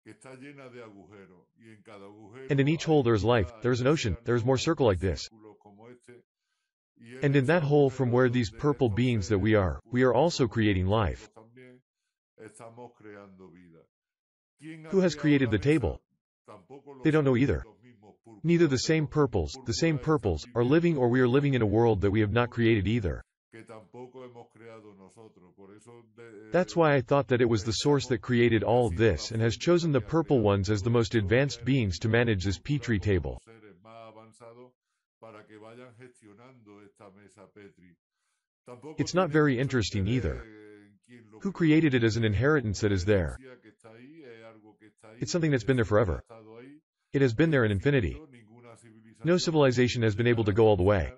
Speaker 2: que está llena de agujeros. Y en cada
Speaker 1: And in
Speaker 2: agujero
Speaker 1: each hole
Speaker 2: hay
Speaker 1: there is life,
Speaker 2: vida,
Speaker 1: there
Speaker 2: hay
Speaker 1: is an ocean, there is more
Speaker 2: océano,
Speaker 1: circle
Speaker 2: hay
Speaker 1: like this.
Speaker 2: círculos como este. Y en
Speaker 1: And in
Speaker 2: esos
Speaker 1: that hole from where
Speaker 2: agujeros
Speaker 1: these
Speaker 2: de
Speaker 1: purple
Speaker 2: estos
Speaker 1: beings that
Speaker 2: seres
Speaker 1: we are
Speaker 2: púrpuras que
Speaker 1: also
Speaker 2: somos
Speaker 1: creating life.
Speaker 2: nosotros también, estamos creando vida. ¿Quién ha
Speaker 1: Who has
Speaker 2: creado
Speaker 1: created
Speaker 2: la
Speaker 1: the
Speaker 2: mesa?
Speaker 1: table?
Speaker 2: Tampoco lo
Speaker 1: They don't know
Speaker 2: saben
Speaker 1: either.
Speaker 2: los mismos
Speaker 1: Neither
Speaker 2: púrpuras,
Speaker 1: the same
Speaker 2: pero los
Speaker 1: purples, the same
Speaker 2: púrpuras
Speaker 1: purples,
Speaker 2: están
Speaker 1: are living or we are living in a world that we have not
Speaker 2: viviendo
Speaker 1: created either.
Speaker 2: que tampoco hemos creado nosotros. Por eso
Speaker 1: That's why I thought that it was the source
Speaker 2: pensamos
Speaker 1: that created
Speaker 2: que ha
Speaker 1: all
Speaker 2: sido la
Speaker 1: this and has
Speaker 2: fuente
Speaker 1: chosen
Speaker 2: la
Speaker 1: the
Speaker 2: que ha
Speaker 1: purple
Speaker 2: creado
Speaker 1: ones as the
Speaker 2: todo
Speaker 1: most
Speaker 2: esto y
Speaker 1: advanced
Speaker 2: ha
Speaker 1: beings to
Speaker 2: elegido a los
Speaker 1: manage this
Speaker 2: púrpuras
Speaker 1: petri
Speaker 2: como
Speaker 1: table.
Speaker 2: los seres más avanzados para que vayan gestionando esta mesa Petri. Tampoco
Speaker 1: It's not
Speaker 2: tiene
Speaker 1: very
Speaker 2: mucho
Speaker 1: interesting
Speaker 2: interés
Speaker 1: either.
Speaker 2: en
Speaker 1: Who created it as an inheritance that is there? It's something that's been there forever. It has been there in infinity. No civilization has been able to go all the way.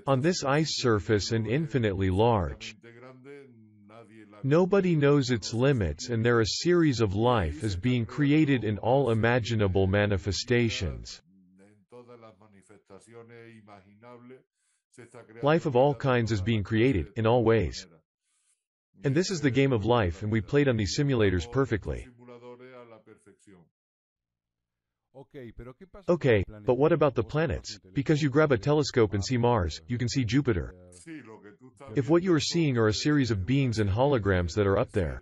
Speaker 1: On this ice surface and infinitely large. Nobody knows its limits, and there a series of life is being created in all imaginable manifestations. Life of all kinds is being created, in all ways. And this is the game of life, and we played on these simulators perfectly. Okay, but what about the planets? Because you grab a telescope and see Mars, you can see Jupiter. If what you are seeing are a series of beings and holograms that are up there,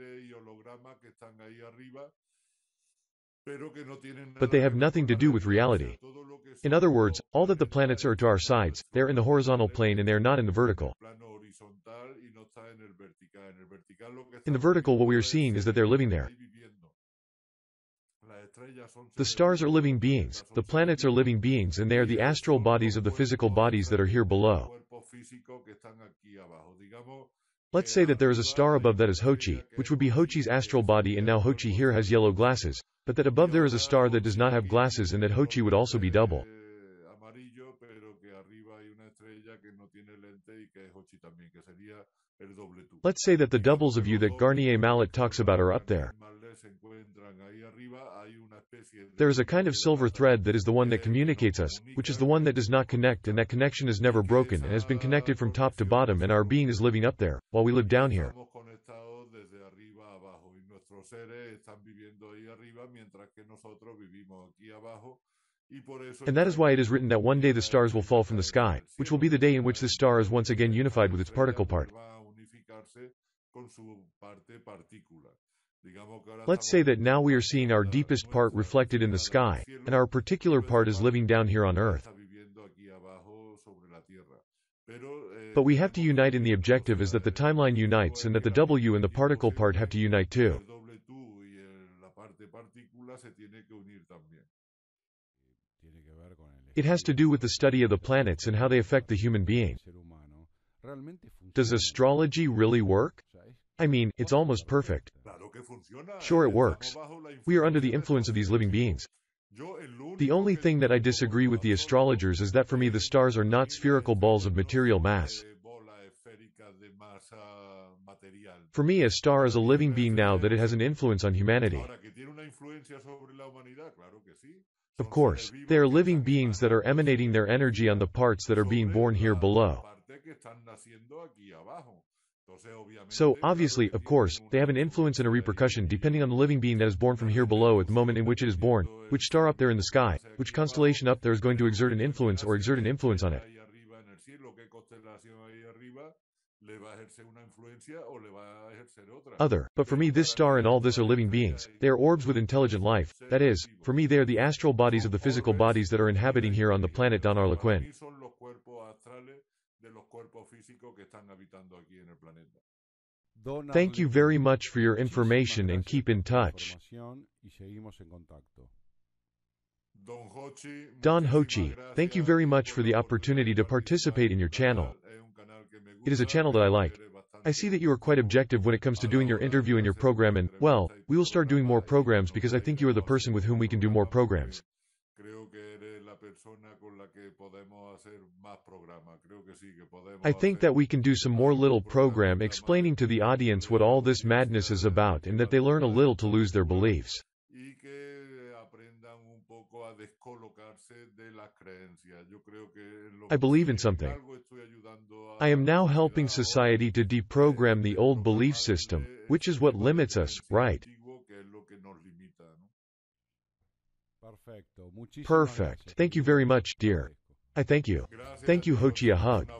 Speaker 1: but they have nothing to do with reality. In other words, all that the planets are to our sides, they are in the horizontal plane and they are not in the vertical. In the vertical, what we are seeing is that they're living there. The stars are living beings, the planets are living beings, and they are the astral bodies of the physical bodies that are here below. Let's say that there is a star above that is Hochi, which would be Hochi's astral body, and now Hochi here has yellow glasses, but that above there is a star that does not have glasses, and that Hochi would also be double. Let's say that the doubles of you that Garnier Mallet talks about are up there. There is a kind of silver thread that is the one that communicates us, which is the one that does not connect, and that connection is never broken and has been connected from top to bottom, and our being is living up there, while we live down here. And that is why it is written that one day the stars will fall from the sky, which will be the day in which the star is once again unified with its particle part. Let's say that now we are seeing our deepest part reflected in the sky, and our particular part is living down here on Earth. But we have to unite, and the objective is that the timeline unites and that the W and the particle part have to unite too. It has to do with the study of the planets and how they affect the human being. Does astrology really work? I mean, it's almost perfect. Sure, it works. We are under the influence of these living beings. The only thing that I disagree with the astrologers is that for me the stars are not spherical balls of material mass. For me, a star is a living being now that it has an influence on humanity. Of course, they are living beings that are emanating their energy on the parts that are being born here below. So, obviously, of course, they have an influence and a repercussion depending on the living being that is born from here below at the moment in which it is born, which star up there in the sky, which constellation up there is going to exert an influence or exert an influence on it. But for me this star and all this are living beings. They are orbs with intelligent life. That is, for me they are the astral bodies of the physical bodies that are inhabiting here on the planet Don Arlequin. Thank you very much for your information and keep in touch. Don Hochi, thank you very much for the opportunity to participate in your channel. It is a channel that I like. I see that you are quite objective when it comes to doing your interview and your program, and, well, we will start doing more programs because I think you are the person with whom we can do more programs. I think that we can do some more little program explaining to the audience what all this madness is about and that they learn a little to lose their beliefs. I believe in something. I am now helping society to deprogram the old belief system, which is what limits us, right? Perfect. Thank you very much, dear. I thank you. Thank you, Hochi. A hug.